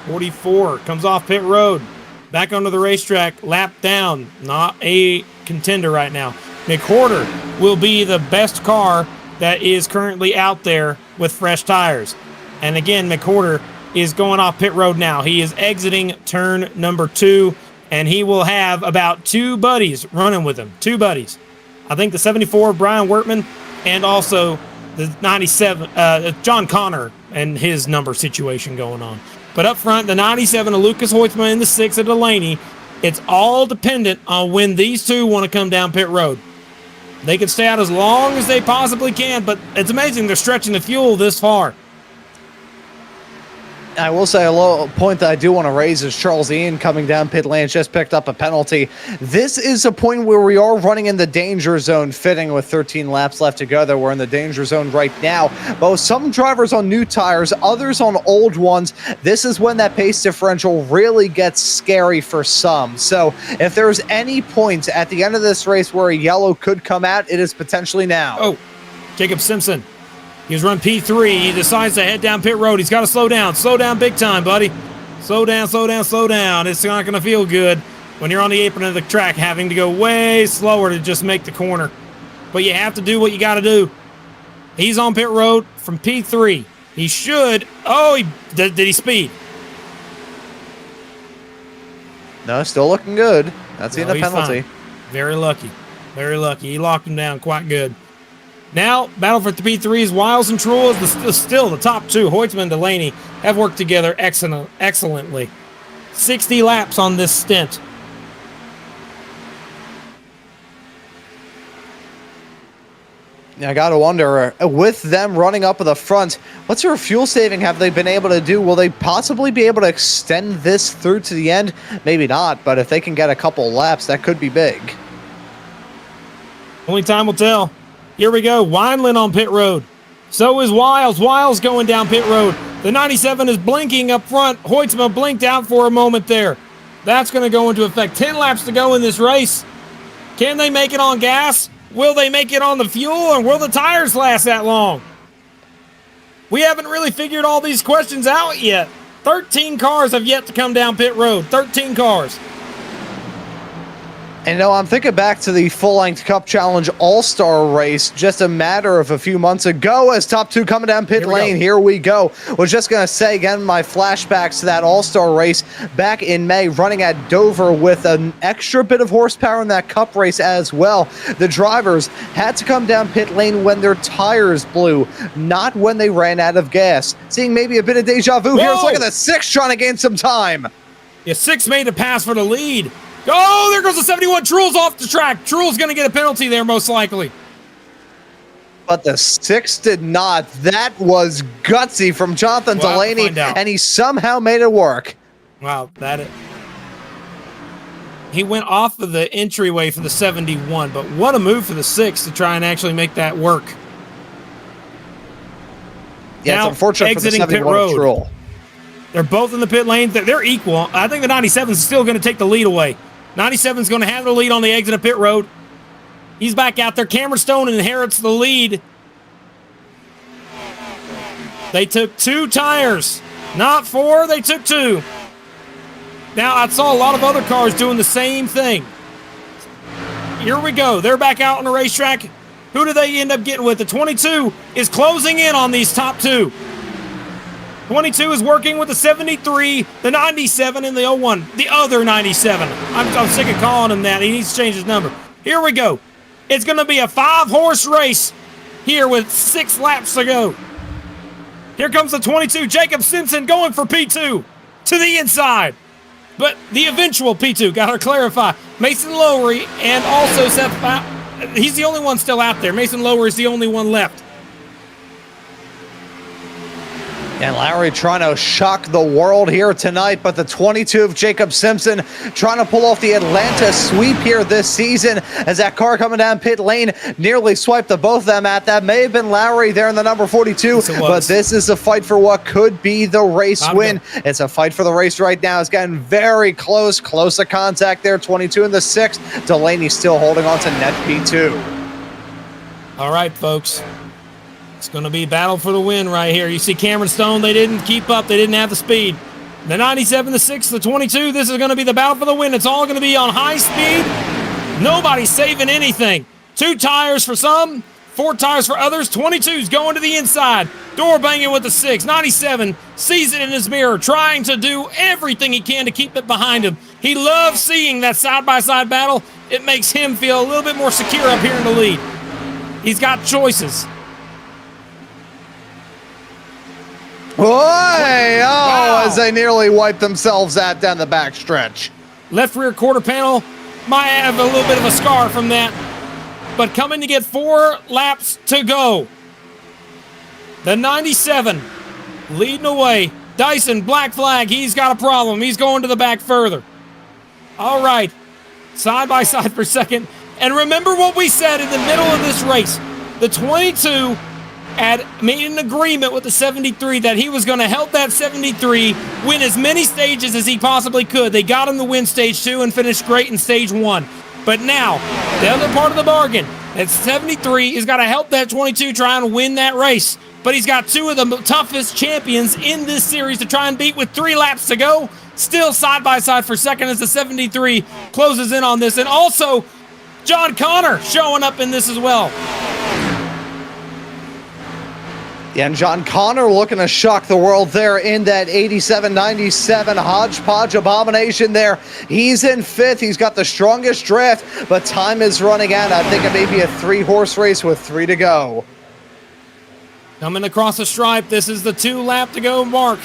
.44 comes off pit road. Back onto the racetrack, lap down. Not a contender right now. McWhorter will be the best car that is currently out there with fresh tires. And again, McWhorter is going off pit road now. He is exiting turn number 2. and he will have about 2 buddies running with him. 2 buddies. I think the 74, Brian Wertman, and also the 97, John Connor and his number situation going on. But up front, the 97 of Lucas Hoytsma and the 6 of Delaney. It's all dependent on when these two want to come down pit road. They can stay out as long as they possibly can, but it's amazing they're stretching the fuel this far. I will say a low point that I do want to raise is Charles Ian coming down pit lane just picked up a penalty. This is a point where we are running in the danger zone, fitting with 13 laps left to go. That we're in the danger zone right now. Both some drivers on new tires, others on old ones. This is when that pace differential really gets scary for some. So if there's any point at the end of this race where a yellow could come out, it is potentially now. Oh, Jacob Simpson. He's run P3. He decides to head down pit road. He's got to slow down. Slow down big time, buddy. Slow down, slow down, slow down. It's not going to feel good when you're on the apron of the track having to go way slower to just make the corner. But you have to do what you got to do. He's on pit road from P3. He should. Oh, did he speed? No, still looking good. That's in the penalty. Fine. Very lucky. Very lucky. He locked him down quite good. Now, battle for the P3s, Wiles and Truel is still the top 2. Hoytsman and Delaney have worked together excellently. 60 laps on this stint. I got to wonder, with them running up at the front, what's their fuel saving have they been able to do? Will they possibly be able to extend this through to the end? Maybe not, but if they can get a couple laps, that could be big. Only time will tell. Here we go. Wineland on pit road. So is Wiles. Wiles going down pit road. The 97 is blinking up front. Hoytsma blinked out for a moment there. That's going to go into effect. 10 laps to go in this race. Can they make it on gas? Will they make it on the fuel? And will the tires last that long? We haven't really figured all these questions out yet. 13 cars have yet to come down pit road. 13 cars. And I'm thinking back to the full-length Cup Challenge All-Star race just a matter of a few months ago as top 2 coming down pit lane. Here we go. Was just going to say again, my flashbacks to that All-Star race back in May, running at Dover with an extra bit of horsepower in that Cup race as well. The drivers had to come down pit lane when their tires blew, not when they ran out of gas. Seeing maybe a bit of deja vu here. Let's look at the 6 trying to gain some time. Yeah, 6 made the pass for the lead. Oh, there goes the 71. Truel's off the track. Truel's going to get a penalty there, most likely. But the 6 did not. That was gutsy from Jonathan Delaney, and he somehow made it work. Wow, he went off of the entryway for the 71, but what a move for the 6 to try and actually make that work. Yeah, now, it's unfortunate for the 71 Truel. They're both in the pit lane. They're equal. I think the 97 is still going to take the lead away. 97 is going to have the lead on the exit of pit road. He's back out there. Cameron Stone inherits the lead. They took 2 tires. Not 4, they took 2. Now, I saw a lot of other cars doing the same thing. Here we go. They're back out on the racetrack. Who do they end up getting with? The 22 is closing in on these top 2. 22 is working with the 73, the 97, and the 01. The other 97. I'm sick of calling him that. He needs to change his number. Here we go. It's going to be a 5-horse race here with 6 laps to go. Here comes the 22, Jacob Simpson, going for P2 to the inside. But the eventual P2, got to clarify. Mason Lowery and also Seth, he's the only one still out there. Mason Lowery is the only one left. And Lowry trying to shock the world here tonight, but the 22 of Jacob Simpson trying to pull off the Atlanta sweep here this season as that car coming down pit lane nearly swiped the both of them at. That may have been Lowry there in the number 42, but this is a fight for what could be the race win. It's a fight for the race right now. It's getting very close to contact there. 22 in the 6th. Delaney still holding on to net P2. All right, folks. It's going to be battle for the win right here. You see Cameron Stone, they didn't keep up. They didn't have the speed. The 97, the 6, the 22, this is going to be the battle for the win. It's all going to be on high speed. Nobody's saving anything. 2 tires for some, 4 tires for others. 22's going to the inside. Door banging with the 6. 97 sees it in his mirror, trying to do everything he can to keep it behind him. He loves seeing that side-by-side battle. It makes him feel a little bit more secure up here in the lead. He's got choices. Wow. As they nearly wipe themselves out down the backstretch. Left rear quarter panel might have a little bit of a scar from that. But coming to get 4 laps to go. The 97 leading away. Dyson, black flag. He's got a problem. He's going to the back further. All right. Side by side for second. And remember what we said in the middle of this race. The 22 had made an agreement with the 73 that he was going to help that 73 win as many stages as he possibly could. They got him to win stage 2 and finished great in stage 1. But now, the other part of the bargain, that 73 has got to help that 22 try and win that race. But he's got 2 of the toughest champions in this series to try and beat with 3 laps to go. Still side by side for second as the 73 closes in on this. And also, John Connor showing up in this as well. Yeah, and John Connor looking to shock the world there in that 87-97 hodgepodge abomination there. He's in 5th. He's got the strongest draft, but time is running out. I think it may be a 3-horse race with 3 to go. Coming across the stripe, this is the 2 lap to go mark.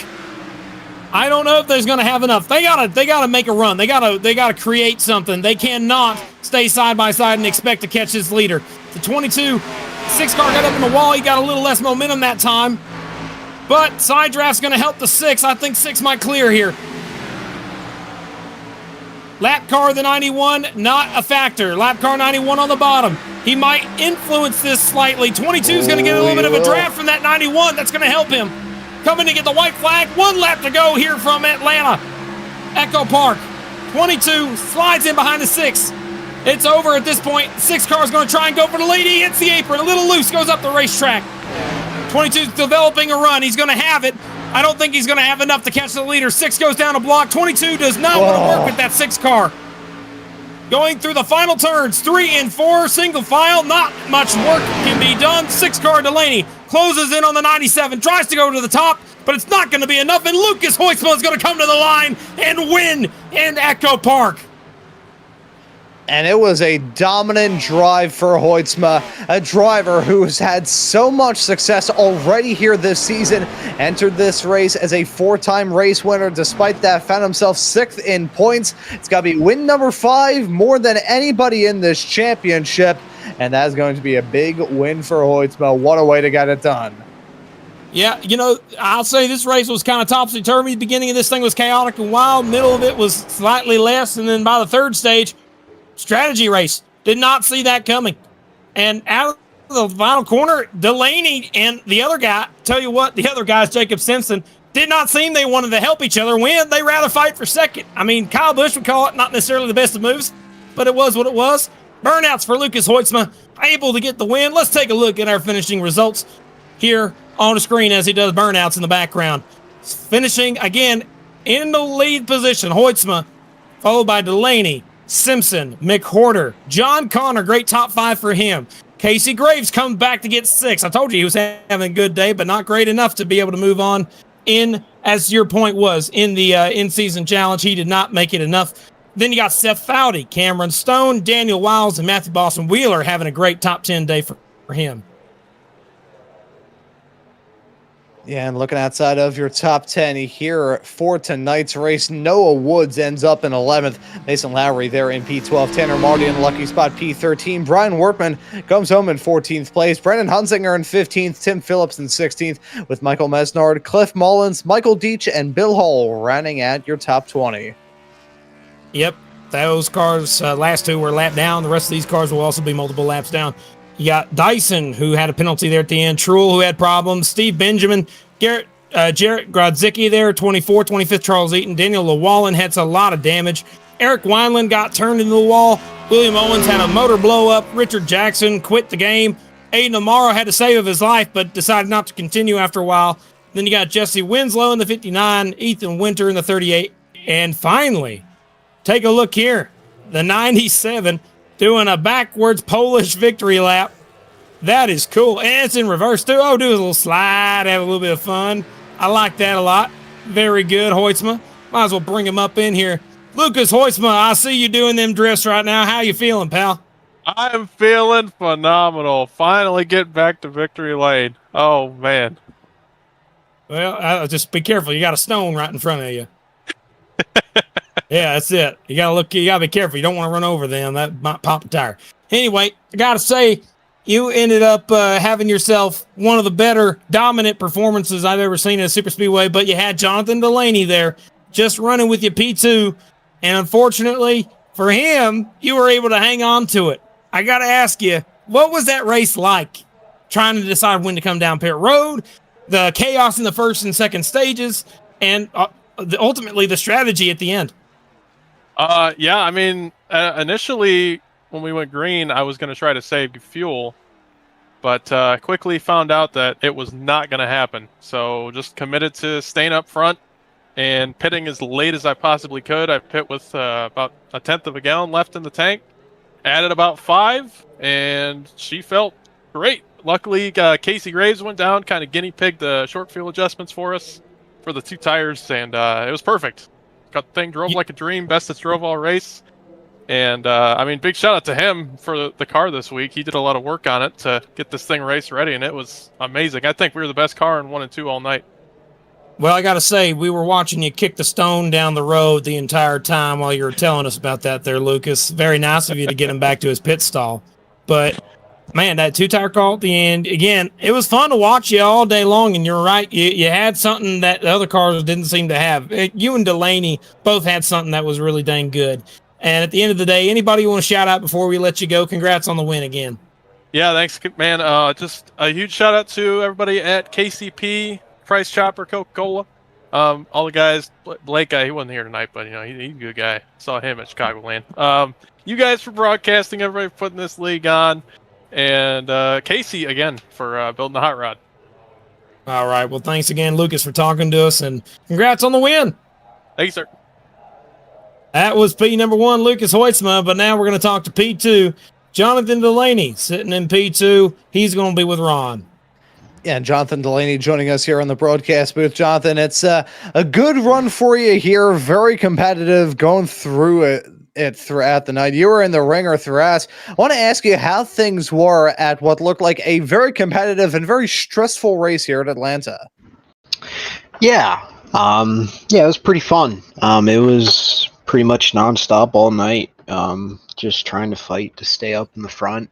I don't know if there's going to have enough. They gotta make a run. They gotta create something. They cannot stay side by side and expect to catch this leader. The 22 6 car got up in the wall. He got a little less momentum that time, but side draft's going to help the 6. I think 6 might clear here. Lap car the 91, not a factor. Lap car 91 on the bottom. He might influence this slightly. 22 is going to get a little bit of a draft from that 91. That's going to help him. Coming to get the white flag. 1 lap to go here from Atlanta. Echo Park. 22 slides in behind the 6. It's over at this point. 6 car is going to try and go for the lead. He hits the apron. A little loose. Goes up the racetrack. 22's developing a run. He's going to have it. I don't think he's going to have enough to catch the leader. 6 goes down a block. 22 does not want to work with that 6 car. Going through the final turns, 3 and 4, single file. Not much work can be done. 6 car Delaney closes in on the 97, tries to go to the top, but it's not going to be enough. And Lucas Hoytsma is going to come to the line and win in Echo Park. And it was a dominant drive for Hoytsma, a driver who has had so much success already here this season. Entered this race as a 4-time race winner. Despite that, found himself 6th in points. It's got to be win number 5, more than anybody in this championship. And that's going to be a big win for Hoytsma. What a way to get it done. Yeah, you know, I'll say this race was kind of topsy-turvy. The beginning of this thing was chaotic and wild. Middle of it was slightly less. And then by the 3rd stage, strategy race. Did not see that coming. And out of the final corner, Delaney and the other guy, tell you what, the other guy's Jacob Simpson, did not seem they wanted to help each other win. They rather fight for second. I mean, Kyle Busch would call it not necessarily the best of moves, but it was what it was. Burnouts for Lucas Hoytsma, able to get the win. Let's take a look at our finishing results here on the screen as he does burnouts in the background. Finishing, again, in the lead position, Hoytsma, followed by Delaney, Simpson, McWhorter, John Connor, great top 5 for him. Casey Graves comes back to get 6. I told you he was having a good day, but not great enough to be able to move on in, as your point was, in the in-season challenge. He did not make it enough. Then you got Seth Foudy, Cameron Stone, Daniel Wiles, and Matthew Boston Wheeler having a great top 10 day for him. Yeah, and looking outside of your top 10 here for tonight's race, Noah Woods ends up in 11th. Mason Lowry there in P12. Tanner Marty in lucky spot P13. Brian Workman comes home in 14th place. Brendan Hunsinger in 15th. Tim Phillips in 16th with Michael Mesnard, Cliff Mullins, Michael Deach, and Bill Hall rounding at your top 20. Yep, those cars, last 2 were lap down. The rest of these cars will also be multiple laps down. You got Dyson, who had a penalty there at the end. Truel, who had problems. Steve Benjamin. Jarrett Grodzicki there, 24. 25th, Charles Eaton. Daniel Llewellyn had a lot of damage. Eric Wineland got turned into the wall. William Owens had a motor blow up. Richard Jackson quit the game. Aiden Amaro had to save of his life, but decided not to continue after a while. Then you got Jesse Winslow in the 59. Ethan Winter in the 38. And finally, take a look here. The 97 doing a backwards Polish victory lap. That is cool. And it's in reverse, too. Oh, do a little slide, have a little bit of fun. I like that a lot. Very good, Hoytsma. Might as well bring him up in here. Lucas Hoisma, I see you doing them drifts right now. How you feeling, pal? I'm feeling phenomenal. Finally getting back to victory lane. Oh man. Well, just be careful. You got a stone right in front of you. Yeah, that's it. You gotta look. You gotta be careful. You don't want to run over them. That might pop a tire. Anyway, I gotta say, you ended up having yourself one of the better dominant performances I've ever seen in a super speedway. But you had Jonathan Delaney there, just running with you P2, and unfortunately for him, you were able to hang on to it. I gotta ask you, what was that race like? Trying to decide when to come down pit road, the chaos in the first and second stages, and ultimately the strategy at the end. Yeah, I mean, initially when we went green, I was going to try to save fuel, but quickly found out that it was not going to happen. So just committed to staying up front and pitting as late as I possibly could. I pit with about 1/10 of a gallon left in the tank, added about 5, and she felt great. Luckily, Casey Graves went down, kind of guinea pigged the short fuel adjustments for us for the 2 tires, and it was perfect. Got the thing, drove like a dream, best it's drove all race. And I mean, big shout out to him for the car this week. He did a lot of work on it to get this thing race ready, and it was amazing. I think we were the best car in 1 and 2 all night. Well, I got to say, we were watching you kick the stone down the road the entire time while you were telling us about that there, Lucas. Very nice of you to get him back to his pit stall. But, man, that 2-tire call at the end, again, it was fun to watch you all day long, and you're right. You had something that the other cars didn't seem to have. You and Delaney both had something that was really dang good. And at the end of the day, anybody you want to shout out before we let you go? Congrats on the win again. Yeah, thanks, man. Just a huge shout out to everybody at KCP, Price Chopper, Coca-Cola. All the guys, Blake, he wasn't here tonight, but he's a good guy. Saw him at Chicagoland. You guys for broadcasting, everybody for putting this league on, and Casey again for building the hot rod. All right. Well, thanks again, Lucas, for talking to us, and congrats on the win. Thank you, sir. That was P number 1, Lucas Hoitzma, but now we're going to talk to P2, Jonathan Delaney, sitting in P2. He's going to be with Ron. Yeah, and Jonathan Delaney joining us here on the broadcast booth. Jonathan, it's a good run for you here. Very competitive, going through it throughout the night. You were in the ringer throughout. I want to ask you how things were at what looked like a very competitive and very stressful race here at Atlanta. Yeah, it was pretty fun. It was pretty much nonstop all night. Just trying to fight to stay up in the front.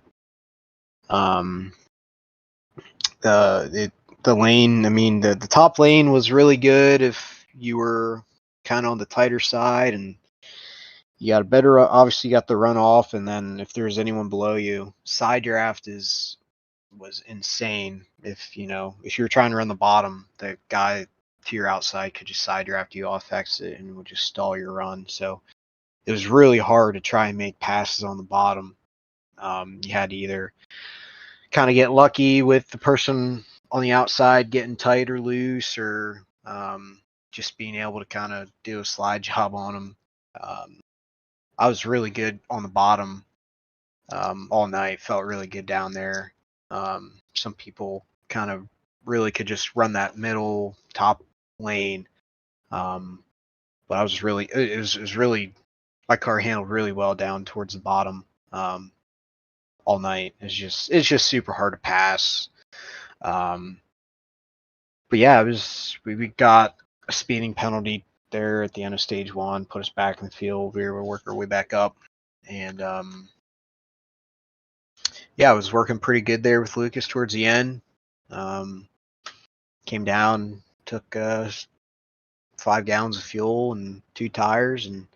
The lane, I mean, the top lane was really good if you were kind of on the tighter side, and you got a better, obviously you got the runoff, and then if there's anyone below you, side draft was insane. If you're trying to run the bottom, the guy to your outside could just side draft you off exit and would just stall your run. So it was really hard to try and make passes on the bottom. You had to either kind of get lucky with the person on the outside getting tight or loose, or just being able to kind of do a slide job on them. I was really good on the bottom all night. Felt really good down there. Some people kind of really could just run that middle top lane. But I was really, it was really, my car handled really well down towards the bottom. All night. It's just super hard to pass. But yeah, we got a speeding penalty there at the end of stage 1, put us back in the field. We were able to work our way back up, and I was working pretty good there with Lucas towards the end. Came down, took 5 gallons of fuel and 2 tires, and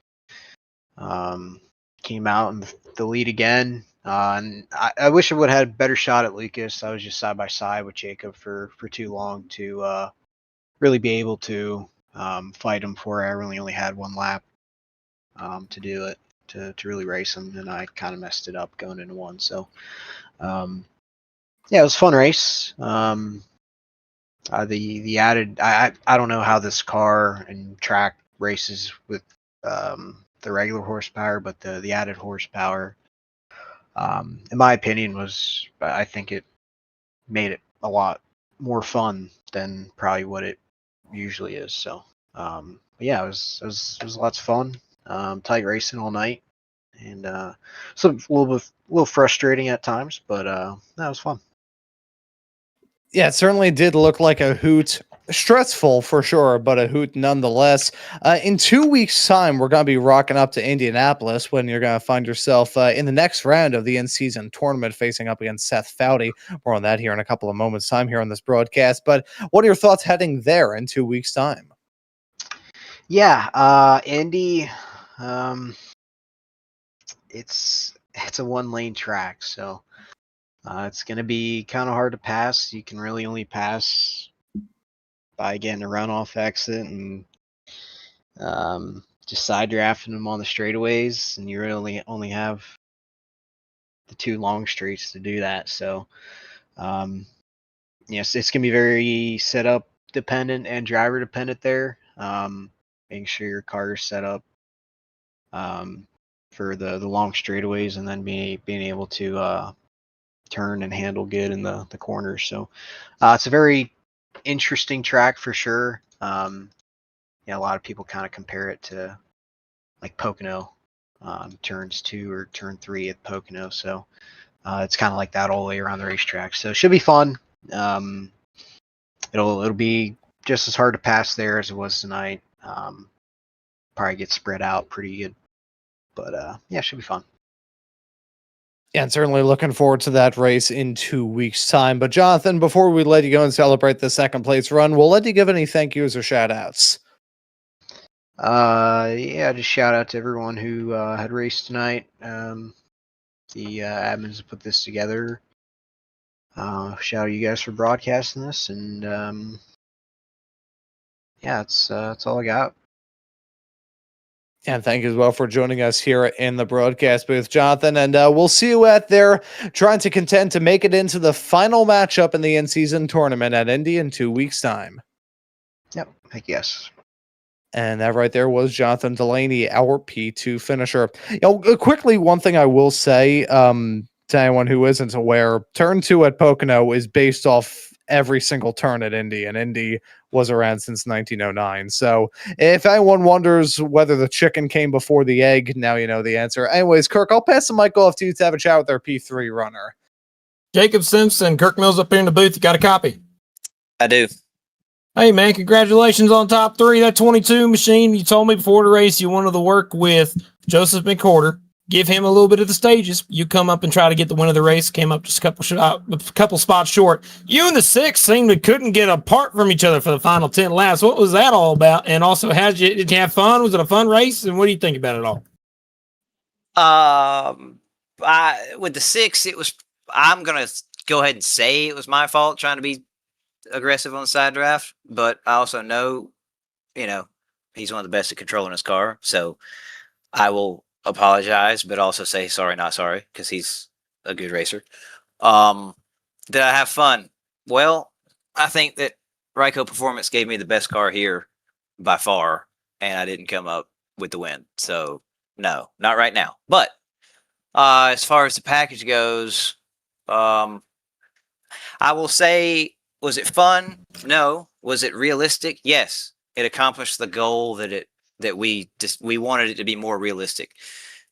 came out in the lead again. And I wish I would have had a better shot at Lucas. I was just side by side with Jacob for too long to really be able to fight him for. I really only had 1 lap to do it, to really race him, and I kind of messed it up going into 1. So it was a fun race. The added, I don't know how this car and track races with the regular horsepower, but the added horsepower, in my opinion, I think it made it a lot more fun than probably what it usually is. So, it was lots of fun. tight racing all night, and so a little frustrating at times, but that was fun. Yeah, it certainly did look like a hoot. Stressful for sure, but a hoot nonetheless. In 2 weeks' time, we're going to be rocking up to Indianapolis when you're going to find yourself in the next round of the in-season tournament facing up against Seth Foudy. More on that here in a couple of moments' time here on this broadcast. But what are your thoughts heading there in 2 weeks' time? Yeah, Indy, it's a one-lane track, so it's going to be kind of hard to pass. You can really only pass by getting a runoff exit and just side drafting them on the straightaways, and you really only have the two long streets to do that. So, yes, it's gonna be very setup dependent and driver dependent there. Making sure your car is set up for the long straightaways, and then being able to turn and handle good in the corners. So, it's a very interesting track for sure. Yeah, a lot of people kind of compare it to like Pocono, turns 2 or turn 3 at Pocono. So it's kind of like that all the way around the racetrack. So it should be fun. It'll be just as hard to pass there as it was tonight. Probably get spread out pretty good, but yeah, it should be fun. Yeah, and certainly looking forward to that race in 2 weeks' time. But Jonathan, before we let you go and celebrate the second place run, we'll let you give any thank yous or shout outs. Yeah, just shout out to everyone who had raced tonight. The admins that put this together. Shout out you guys for broadcasting this, and yeah, that's all I got. And thank you as well for joining us here in the broadcast booth, Jonathan. And we'll see you out there trying to contend to make it into the final matchup in the in-season tournament at Indy in 2 weeks' time. Yep, I guess. And that right there was Jonathan Delaney, our P2 finisher. Quickly, one thing I will say to anyone who isn't aware, turn 2 at Pocono is based off every single turn at Indy, and Indy was around since 1909. So if anyone wonders whether the chicken came before the egg, now you know the answer. Anyways, Kirk, I'll pass the mic off to you to have a chat with our P3 runner. Jacob Simpson, Kirk Mills up here in the booth. You got a copy? I do. Hey, man, congratulations on top 3. That 22 machine, you told me before the race you wanted to work with Joseph McCorder. Give him a little bit of the stages. You come up and try to get the win of the race. Came up just a couple spots short. You and the 6 seemed to couldn't get apart from each other for the final 10 laps. What was that all about? And also, did you have fun? Was it a fun race? And what do you think about it all? With the 6, it was. I'm gonna go ahead and say it was my fault trying to be aggressive on the side draft, but I also know, he's one of the best at controlling his car. So I will apologize, but also say sorry, not sorry, because he's a good racer. Did I have fun? Well, I think that Ryco Performance gave me the best car here by far, and I didn't come up with the win. So no, not right now. But as far as the package goes, I will say, was it fun? No. Was it realistic? Yes. It accomplished the goal that we wanted it to be more realistic.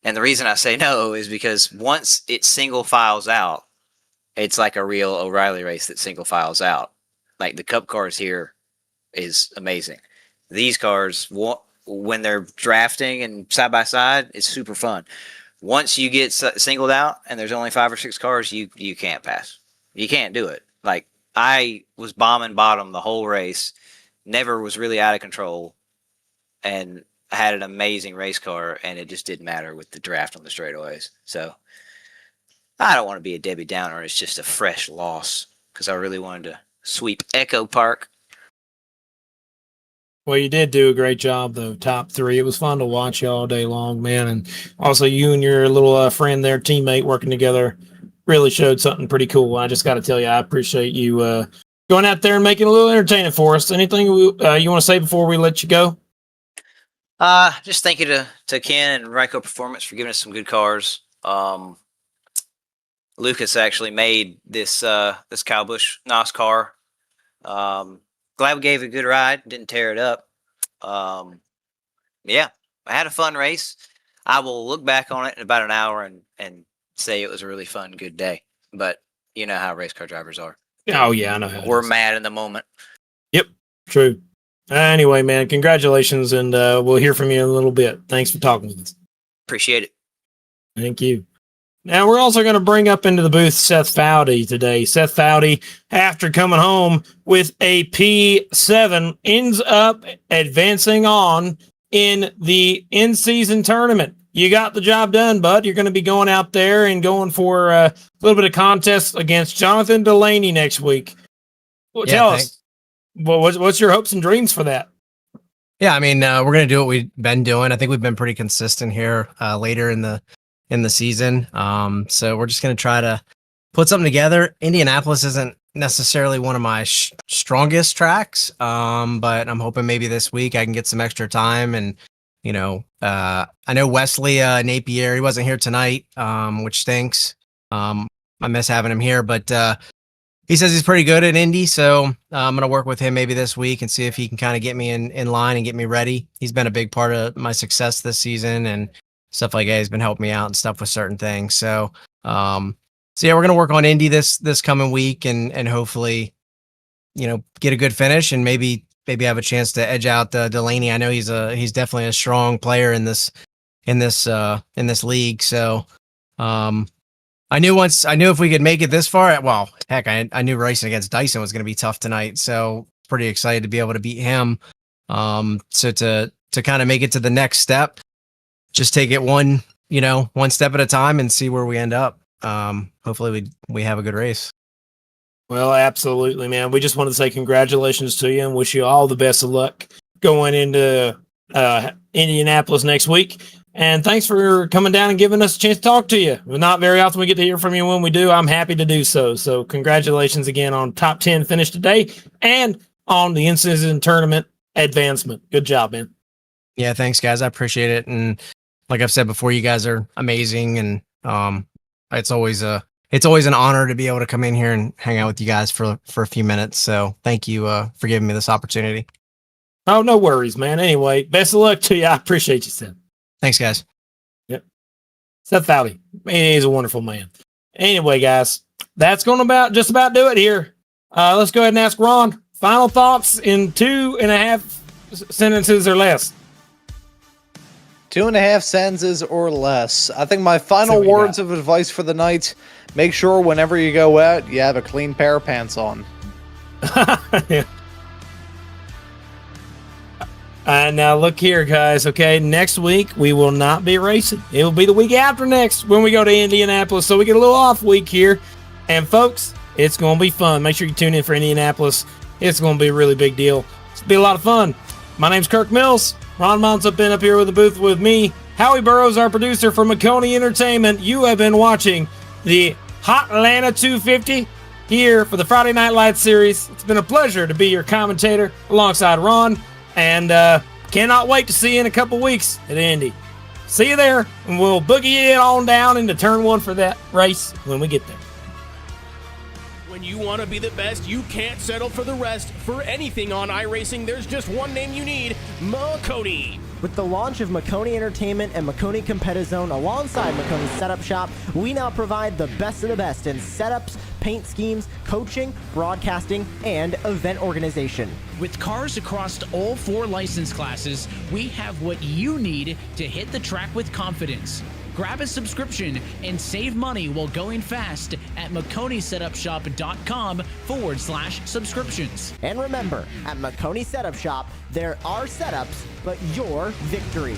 And the reason I say no is because once it single files out, it's like a real O'Reilly race that single files out. Like the Cup cars here is amazing. These cars, when they're drafting and side by side, it's super fun. Once you get singled out and there's only 5 or 6 cars, you can't pass. You can't do it. Like I was bombing bottom the whole race, never was really out of control, and I had an amazing race car, and it just didn't matter with the draft on the straightaways. So I don't want to be a Debbie Downer. It's just a fresh loss because I really wanted to sweep Echo Park. Well, you did do a great job, though. Top 3. It was fun to watch you all day long, man. And also, you and your little friend there, teammate, working together, really showed something pretty cool. I just got to tell you, I appreciate you going out there and making it a little entertaining for us. Anything you want to say before we let you go? Just thank you to Ken and Ryco Performance for giving us some good cars. Lucas actually made this Kyle Busch NASCAR. Glad we gave it a good ride. Didn't tear it up. Yeah, I had a fun race. I will look back on it in about an hour and say it was a really fun, good day. But you know how race car drivers are. Oh yeah, I know how it We're is. mad in the moment. Yep, true. Anyway, man, congratulations, and we'll hear from you in a little bit. Thanks for talking with us. Appreciate it. Thank you. Now, we're also going to bring up into the booth Seth Foudy today. Seth Foudy, after coming home with a P7, ends up advancing on in the in-season tournament. You got the job done, bud. You're going to be going out there and going for a little bit of contest against Jonathan Delaney next week. Well, Yeah, tell thanks. us, what's your hopes and dreams for that? Yeah, I mean, we're gonna do what we've been doing. I think we've been pretty consistent here later in the season. So we're just gonna try to put something together. Indianapolis isn't necessarily one of my strongest tracks, but I'm hoping maybe this week I can get some extra time. And I know Wesley Napier, he wasn't here tonight, which stinks. I miss having him here, but he says he's pretty good at Indy, so I'm going to work with him maybe this week and see if he can kind of get me in line and get me ready. He's been a big part of my success this season and stuff like that. He's been helping me out and stuff with certain things. So yeah, we're going to work on Indy this coming week and hopefully, get a good finish and maybe have a chance to edge out Delaney. I know he's definitely a strong player in this league. So I knew if we could make it this far, well, heck, I knew racing against Dyson was going to be tough tonight. So pretty excited to be able to beat him. So to kind of make it to the next step, just take it one step at a time and see where we end up. Hopefully we have a good race. Well, absolutely, man. We just want to say congratulations to you and wish you all the best of luck going into Indianapolis next week. And thanks for coming down and giving us a chance to talk to you. Not very often we get to hear from you. When we do, I'm happy to do so. So congratulations again on top 10 finish today and on the in-season tournament advancement. Good job, man. Yeah, thanks, guys. I appreciate it. And like I've said before, you guys are amazing. And it's always an honor to be able to come in here and hang out with you guys for a few minutes. So thank you for giving me this opportunity. Oh, no worries, man. Anyway, best of luck to you. I appreciate you, Seth. Thanks, guys. Yep. Seth Foudy. He's a wonderful man. Anyway, guys, that's going to just about do it here. Let's go ahead and ask Ron. Final thoughts in 2.5 sentences or less. 2.5 sentences or less. I think my final words of advice for the night, make sure whenever you go out, you have a clean pair of pants on. Yeah. Now look here, guys. Okay, next week we will not be racing. It will be the week after next when we go to Indianapolis. So we get a little off week here. And folks, it's going to be fun. Make sure you tune in for Indianapolis. It's going to be a really big deal. It's going to be a lot of fun. My name's Kirk Mills. Ron Mounts up here with the booth with me. Howie Burrows, our producer from Maconi Entertainment. You have been watching the Hotlanta 250 here for the Friday Night Lights series. It's been a pleasure to be your commentator alongside Ron. And cannot wait to see you in a couple weeks at Indy. See you there, and we'll boogie it on down into turn 1 for that race when we get there. When you want to be the best, you can't settle for the rest. For anything on iRacing, there's just one name you need, Maconi. With the launch of Maconi Entertainment and Maconi Competizone alongside Maconi Setup Shop, we now provide the best of the best in setups, paint schemes, coaching, broadcasting, and event organization. With cars across all 4 license classes, we have what you need to hit the track with confidence. Grab a subscription and save money while going fast at MaconiSetupShop.com/subscriptions. And remember, at Maconi Setup Shop, there are setups, but your victories.